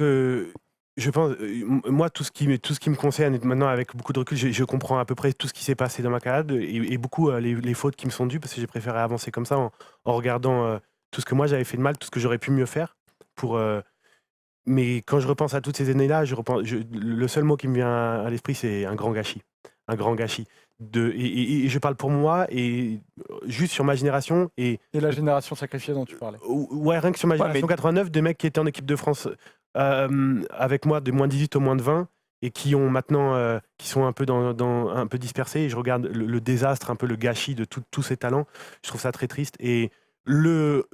moi, tout ce qui me concerne maintenant, avec beaucoup de recul, je comprends à peu près tout ce qui s'est passé dans ma carrière et beaucoup les fautes qui me sont dues parce que j'ai préféré avancer comme ça en regardant tout ce que moi j'avais fait de mal, tout ce que j'aurais pu mieux faire. Mais quand je repense à toutes ces années-là, le seul mot qui me vient à l'esprit, c'est un grand gâchis. Un grand gâchis. Et je parle pour moi et juste sur ma génération et
Et la génération sacrifiée dont tu parlais.
ouais, rien que sur ma génération 89, des mecs qui étaient en équipe de France avec moi de moins 18 au moins de 20 et qui ont maintenant qui sont un peu un peu dispersés et je regarde le désastre, un peu le gâchis de tous ces talents. Je trouve ça très triste et le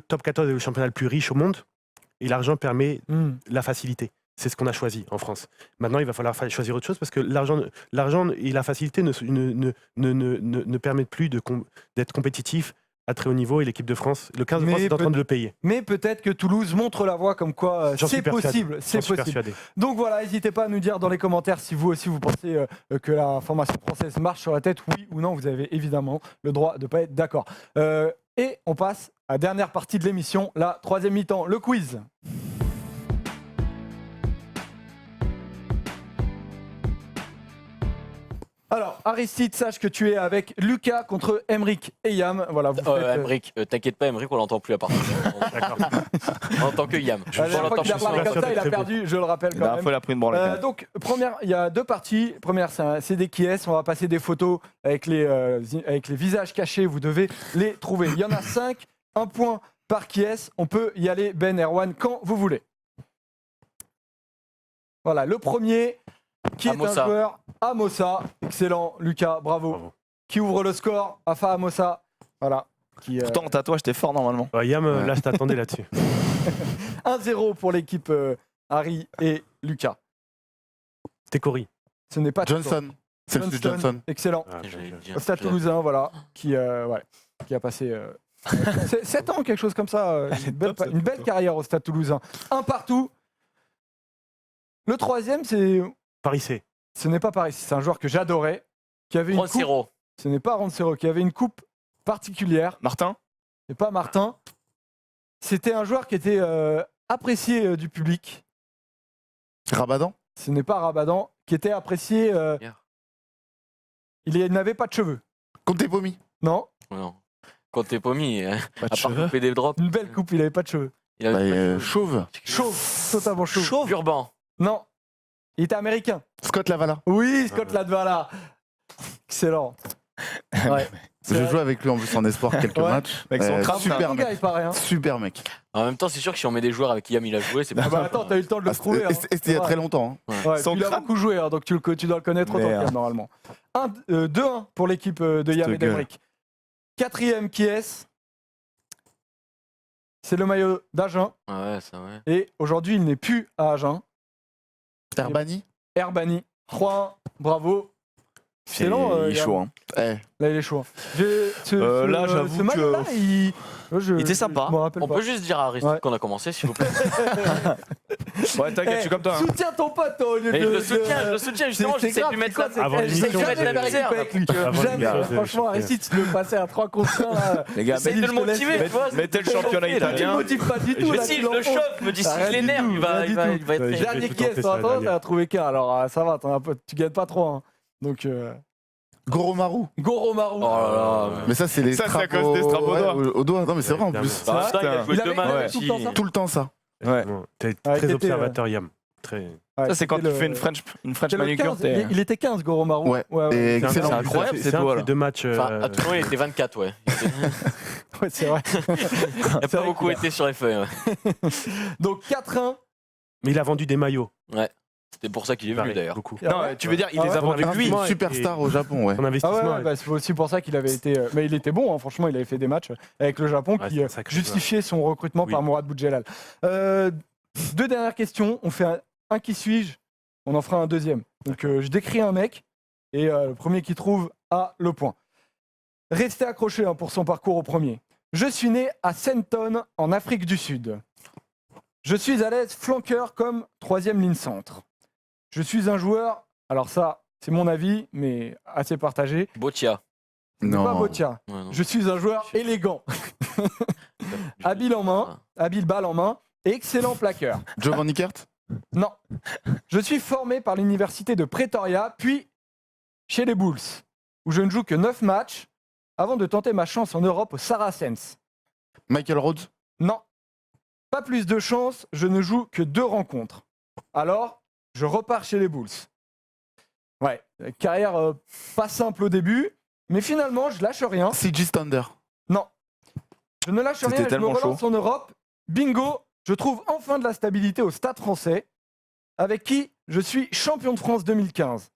top 14 est le championnat le plus riche au monde et l'argent permet la facilité. C'est ce qu'on a choisi en France. Maintenant, il va falloir choisir autre chose parce que l'argent et la facilité ne permettent plus d'être compétitif à très haut niveau et l'équipe de France, le 15 de France est en train de le payer.
Mais peut-être que Toulouse montre la voie comme quoi
J'en suis
c'est
persuadé.
possible.
J'en
C'est
suis
possible.
persuadé.
Donc voilà, n'hésitez pas à nous dire dans les commentaires si vous aussi vous pensez que la formation française marche sur la tête, oui ou non. Vous avez évidemment le droit de ne pas être d'accord. Et on passe à la dernière partie de l'émission, la troisième mi-temps, le quiz. Alors, Aristide, sache que tu es avec Lucas contre Emric et Yam. Voilà, vous faites,
Emric, t'inquiète pas, Emric, on l'entend plus à part.
D'accord.
En tant que Yam.
la dernière fois qu'il a parlé comme ça, il a perdu, je le rappelle
La
quand
dernière
même.
fois, il a pris une branlette.
Donc, il y a deux parties. Première, c'est des qui est. On va passer des photos avec les visages cachés. Vous devez les trouver. Il y en a 5. Un point par qui est. On peut y aller, Ben, Erwan, quand vous voulez. Voilà, le premier, qui est
Amossa.
un joueur, Amossa. Excellent, Lucas, bravo. Qui ouvre le score, Afa Amossa. Voilà.
Pourtant, en tatouage, t'es fort normalement.
Ouais, Yam, là, je t'attendais là-dessus.
1-0 pour l'équipe Harry et Lucas.
C'était Cory.
Ce n'est pas
Johnson. C'est le Johnson.
Excellent.
Ah,
J'allais le dire.
Au Stade Toulousain, voilà, qui a passé 7 ans, quelque chose comme ça. Une belle carrière au Stade Toulousain. Un partout. Le troisième,
Paris C.
ce n'est pas Paris, c'est un joueur que j'adorais, qui avait une coupe.
Roncero.
Ce n'est pas Roncero, qui avait une coupe particulière.
Martin
C'est pas Martin. C'était un joueur qui était apprécié du public.
Rabadan.
Ce n'est pas Rabadan, qui était apprécié. Il n'avait pas de cheveux.
Conte Pomi.
Non,
Non. Quand t'es Pomi,
Pas de
à part
cheveux.
couper des drops,
une belle coupe, il n'avait pas de cheveux.
il avait pas de cheveux.
Chauve.
Chauve, totalement chauve.
Urban.
Non, il était américain.
Scott Lavala.
Oui, Scott Ladvala. Excellent. Ouais.
Je joue avec lui en plus en espoir quelques
Ouais.
matchs.
Avec son crâne,
super
Bon gars,
mec.
il paraît. Hein.
Super mec.
En même temps, c'est sûr que si on met des joueurs avec qui Yam il a joué, c'est pas
Ah bah attends, t'as eu le temps de le
Ah,
trouver. Hein.
C'était il y a très longtemps. hein.
Ouais,
Son
puis il a
crâne.
beaucoup joué, hein, donc tu dois le connaître autant
Merde.
que normalement. 2-1 pour l'équipe de Yam et
gueule.
d'Emeric. Quatrième qui est c'est le maillot d'Agen.
Ouais, ça ouais.
Et aujourd'hui, il n'est plus à Agen.
Herbani.
Herbani. 3-1. Bravo. Excellent.
Il est
Yam.
chaud. Hein.
Eh,
Là, il est chaud.
Là, j'avoue
ce maillot-là,
Il était sympa.
Je me rappelle
On
pas.
peut juste dire à Aristide
Ouais.
qu'on a commencé, s'il vous plaît.
Ouais, t'inquiète, je suis comme toi. hein.
Soutiens ton pote, toi, au lieu
Et
de.
je le soutiens, justement,
C'est
j'essaie de
grave,
lui mettre
c'est
la
quoi,
Avant
c'est-
l'émission,
j'essaie
j'essaie
de
de
faire
faire
avec lui.
Avant
Jamais,
l'émission,
franchement, Aristide, tu le passais à 3 contre 1.
Les gars,
J'essaie de le motiver, tu vois.
mettez le championnat
Tu ne
italien.
motives pas du tout.
Mais
là,
si
tu
je le
l'enfonces.
chauffe, me dis si
Rien
je
du
l'énerve,
tout,
il va
rien du
être
tout.
Ouais,
très.
Dernier
tout
qui est,
tenter,
toi,
ça va
attends,
aller.
t'as trouvé qu'un, alors ça va, tu gagnes pas trop. Hein. Donc,
Goromaru.
Goromaru.
Oh là là.
Mais ça, c'est les
Ça, c'est à
straps
cause des straps au doigt.
au doigt. Non, mais c'est vrai en
Évidemment.
plus.
Bah, putain, il a joué
Il avait-
demain
il avait
aussi.
tout le temps ça.
Tout le temps, ça.
Bon, t'es
Ouais,
très
t'étais,
observateur, Yam. Très...
Ouais,
Ça, c'est quand
c'était
tu fais
le-
une French
c'était le
manucure.
15, il était 15, Goromaru.
Ouais. Et
C'est un-
excellent.
c'est incroyable,
c'est
ces
un
doigts,
fait
là.
deux matchs.
Enfin, à Toulon, il était 24, ouais.
Ouais, c'est vrai.
Il n'a pas beaucoup été sur les feuilles. Ouais.
Donc 4-1.
Mais il a vendu des maillots.
C'était pour ça qu'il est venu
Pareil,
d'ailleurs.
Beaucoup.
Non, tu veux dire, il
Ah
les
ouais,
a vendus
avec
lui.
lui.
Superstar au Japon, ouais.
Son
Ah
investissement.
ouais, bah, c'est aussi pour ça qu'il avait été. Mais il était bon, hein, franchement, il avait fait des matchs avec le Japon
Ouais,
qui
c'est un sacré
justifiait son recrutement
Oui.
par Mourad Boudjelal. Deux dernières questions. On fait un qui suis-je, on en fera un deuxième. Donc je décris un mec et le premier qui trouve a le point. Restez accrochés pour son parcours au premier. Je suis né à Senton, en Afrique du Sud. Je suis à l'aise flanqueur comme troisième ligne centre. Je suis un joueur, alors ça, c'est mon avis, mais assez partagé.
Botia.
Ce n'est
Non.
pas Botia.
Ouais, non.
Je suis un joueur élégant, habile en main, habile balle en main, et excellent plaqueur.
Giovanni Kert.
Non. Je suis formé par l'université de Pretoria, puis chez les Bulls, où je ne joue que 9 matchs avant de tenter ma chance en Europe aux Saracens.
Michael Rhodes.
Non. Pas plus de chance, je ne joue que 2 rencontres. Alors, je repars chez les Bulls. Ouais, carrière pas simple au début, mais finalement, je lâche rien.
CJ Stander.
Non. Je ne lâche
C'était
rien, et je me
tellement
relance en Europe. Bingo, je trouve enfin de la stabilité au Stade français, avec qui je suis champion de France 2015.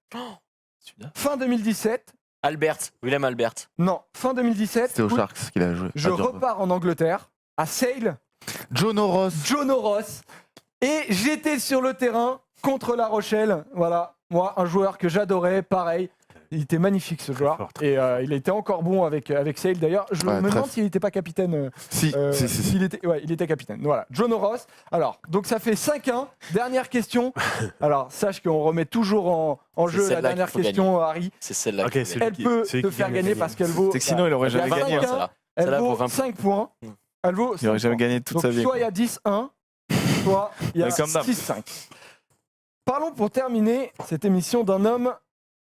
Fin 2017,
Albert, Willem Albert.
non, fin 2017,
C'était aux
où
Sharks qu'il a joué.
je
à Durban.
repars en Angleterre, à Sale,
John Ross.
John Ross, et j'étais sur le terrain contre La Rochelle. Voilà, moi, un joueur que j'adorais, pareil. Il était magnifique ce joueur.
fort,
Et il était encore bon avec Sale d'ailleurs. Je
Ouais,
me
très
demande
fort.
s'il n'était pas capitaine.
Si, si.
Il était capitaine. Voilà, John Ross. Alors, donc ça fait 5-1. Dernière question. Alors, sache qu'on remet toujours en
C'est
jeu la
celle-là
dernière
qu'il faut
question, Harry.
C'est celle-là.
Ok,
qui
c'est
gagne.
Elle peut te faire gagner parce qu'elle vaut.
C'est que sinon, il aurait jamais
Il y a
gagné.
25,
celle-là.
Elle
Celle-là
vaut
vaut 20
5 points. Elle vaut
Il aurait
5
jamais
points.
gagné toute
Donc,
sa vie.
soit il y a 10-1, soit il y a
Ouais, comme d'hab.
6-5. Parlons pour terminer cette émission d'un homme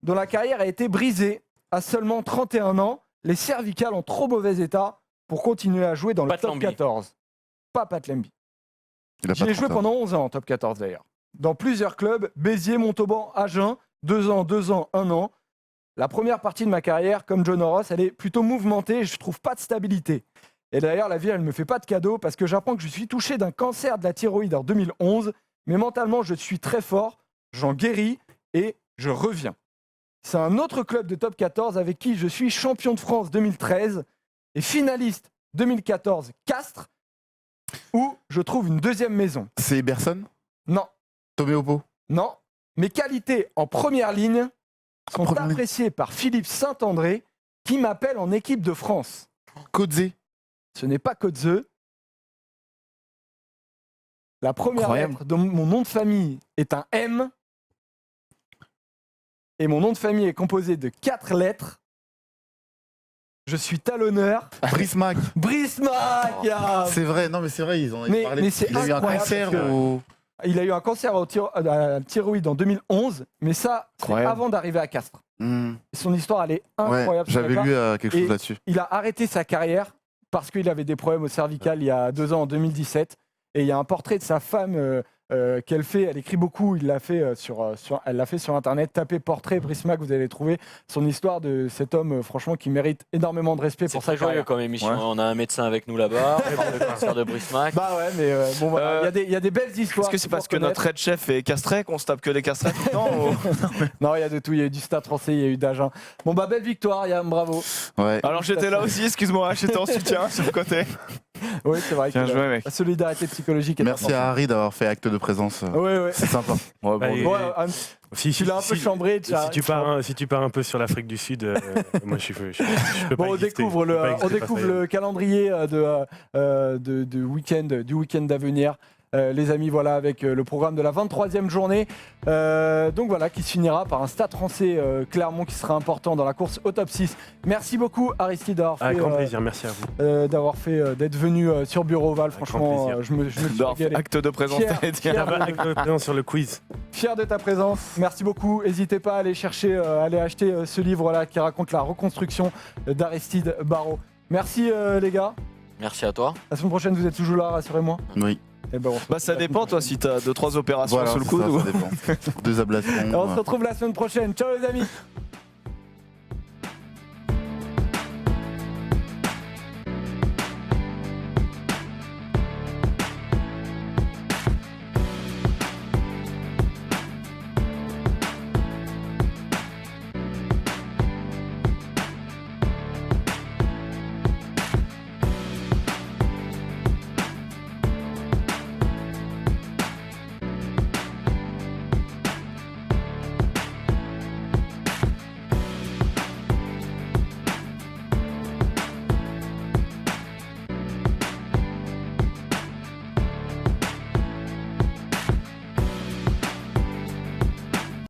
dont la carrière a été brisée à seulement 31 ans. Les cervicales en trop mauvais état pour continuer à jouer dans le
Pat
top
Lamby.
14. Pas Pat Lamby.
Il a
J'y
pas
ai joué
30 ans.
pendant 11 ans en top 14 d'ailleurs. Dans plusieurs clubs, Béziers, Montauban, Agen, 2 ans, 2 ans, 1 an. La première partie de ma carrière, comme John Ross, elle est plutôt mouvementée et je trouve pas de stabilité. Et d'ailleurs, la vie, elle me fait pas de cadeau parce que j'apprends que je suis touché d'un cancer de la thyroïde en 2011. Mais mentalement, je suis très fort, j'en guéris et je reviens. C'est un autre club de top 14 avec qui je suis champion de France 2013 et finaliste 2014 Castres, où je trouve une deuxième maison.
C'est Eberson.
Non,
Tomé Oppo.
non. Mes qualités en première ligne sont
Première ligne.
appréciées par Philippe Saint-André, qui m'appelle en équipe de France.
Kodze.
Ce n'est pas Kodze. La première
Incroyable.
lettre de mon nom de famille est un M. Et mon nom de famille est composé de 4 lettres. Je suis talonneur.
Brice Mac.
Brice Mac, ah.
C'est vrai, non mais c'est vrai, ils ont
Mais-
parlé.
mais c'est
Il a eu un
incroyable
cancer
parce que-
au.
Il a eu un cancer à la thyroïde en 2011, mais ça, c'est
Incroyable.
avant d'arriver à Castres.
Hmm.
Son histoire, elle est
Ouais,
incroyable. ce
j'avais
mec-là.
lu quelque
Et-
chose là-dessus.
Il a arrêté sa carrière parce qu'il avait des problèmes au cervical il y a 2 ans, en 2017. Et il y a un portrait de sa femme qu'elle fait. Elle écrit beaucoup. Il l'a fait elle l'a fait sur Internet. Tapez portrait Brice Mac, vous allez trouver son histoire de cet homme, franchement, qui mérite énormément de respect
C'est
pour sa
très joyeux
carrière.
comme émission.
Ouais.
On a un médecin avec nous là-bas. On parle de cancer de Brice Mac.
Bah ouais, mais bon, voilà. Il y a des belles histoires.
Est-ce que c'est
qu'il
parce
faut
que notre
connaître.
head chef est castré qu'on se tape que des castrés tout le temps ou-
Non, il y a de tout. Il y a eu du Stade français, il y a eu d'Agen. Bon, bah, belle victoire, Yann, bravo.
Ouais.
Alors j'étais là aussi, excuse-moi, j'étais en soutien sur le côté.
Oui, c'est vrai.
Bien
que
joué, mec.
la solidarité psychologique est
Merci à Harry d'avoir fait acte de présence.
Oui, oui.
C'est sympa.
Ouais, bon,
Allez.
Bon,
Si,
tu l'as un peu chambré.
Si tu pars un peu sur l'Afrique du Sud, moi je peux pas
Bon, on
exister.
découvre
Je peux pas exister
découvre
face à
le calendrier du week-end à venir. Les amis, voilà, avec le programme de la 23e journée. Donc voilà, qui se finira par un Stade français Clermont qui sera important dans la course au top 6. Merci beaucoup, Aristide,
Avec grand plaisir, merci à vous.
d'être venu sur Bureau Oval.
Avec grand
Franchement,
plaisir.
je me suis
Dorf,
régalé.
acte de présence,
Fier.
t'allais dire.
Fier.
Avec votre présence sur le quiz.
Fier de ta présence, merci beaucoup. N'hésitez pas à aller chercher, aller acheter ce livre-là qui raconte la reconstruction d'Aristide Barrault. Merci les gars.
Merci à toi.
La semaine prochaine, vous êtes toujours là, rassurez-moi.
Oui.
Et ben, on se
Bah ça
retrouve la
dépend
semaine
toi si t'as 2-3 opérations
Voilà,
sous le
c'est
coude.
ça,
ou-
ça dépend. 2 ablations.
prochaine. On se retrouve la semaine prochaine. Ciao les amis.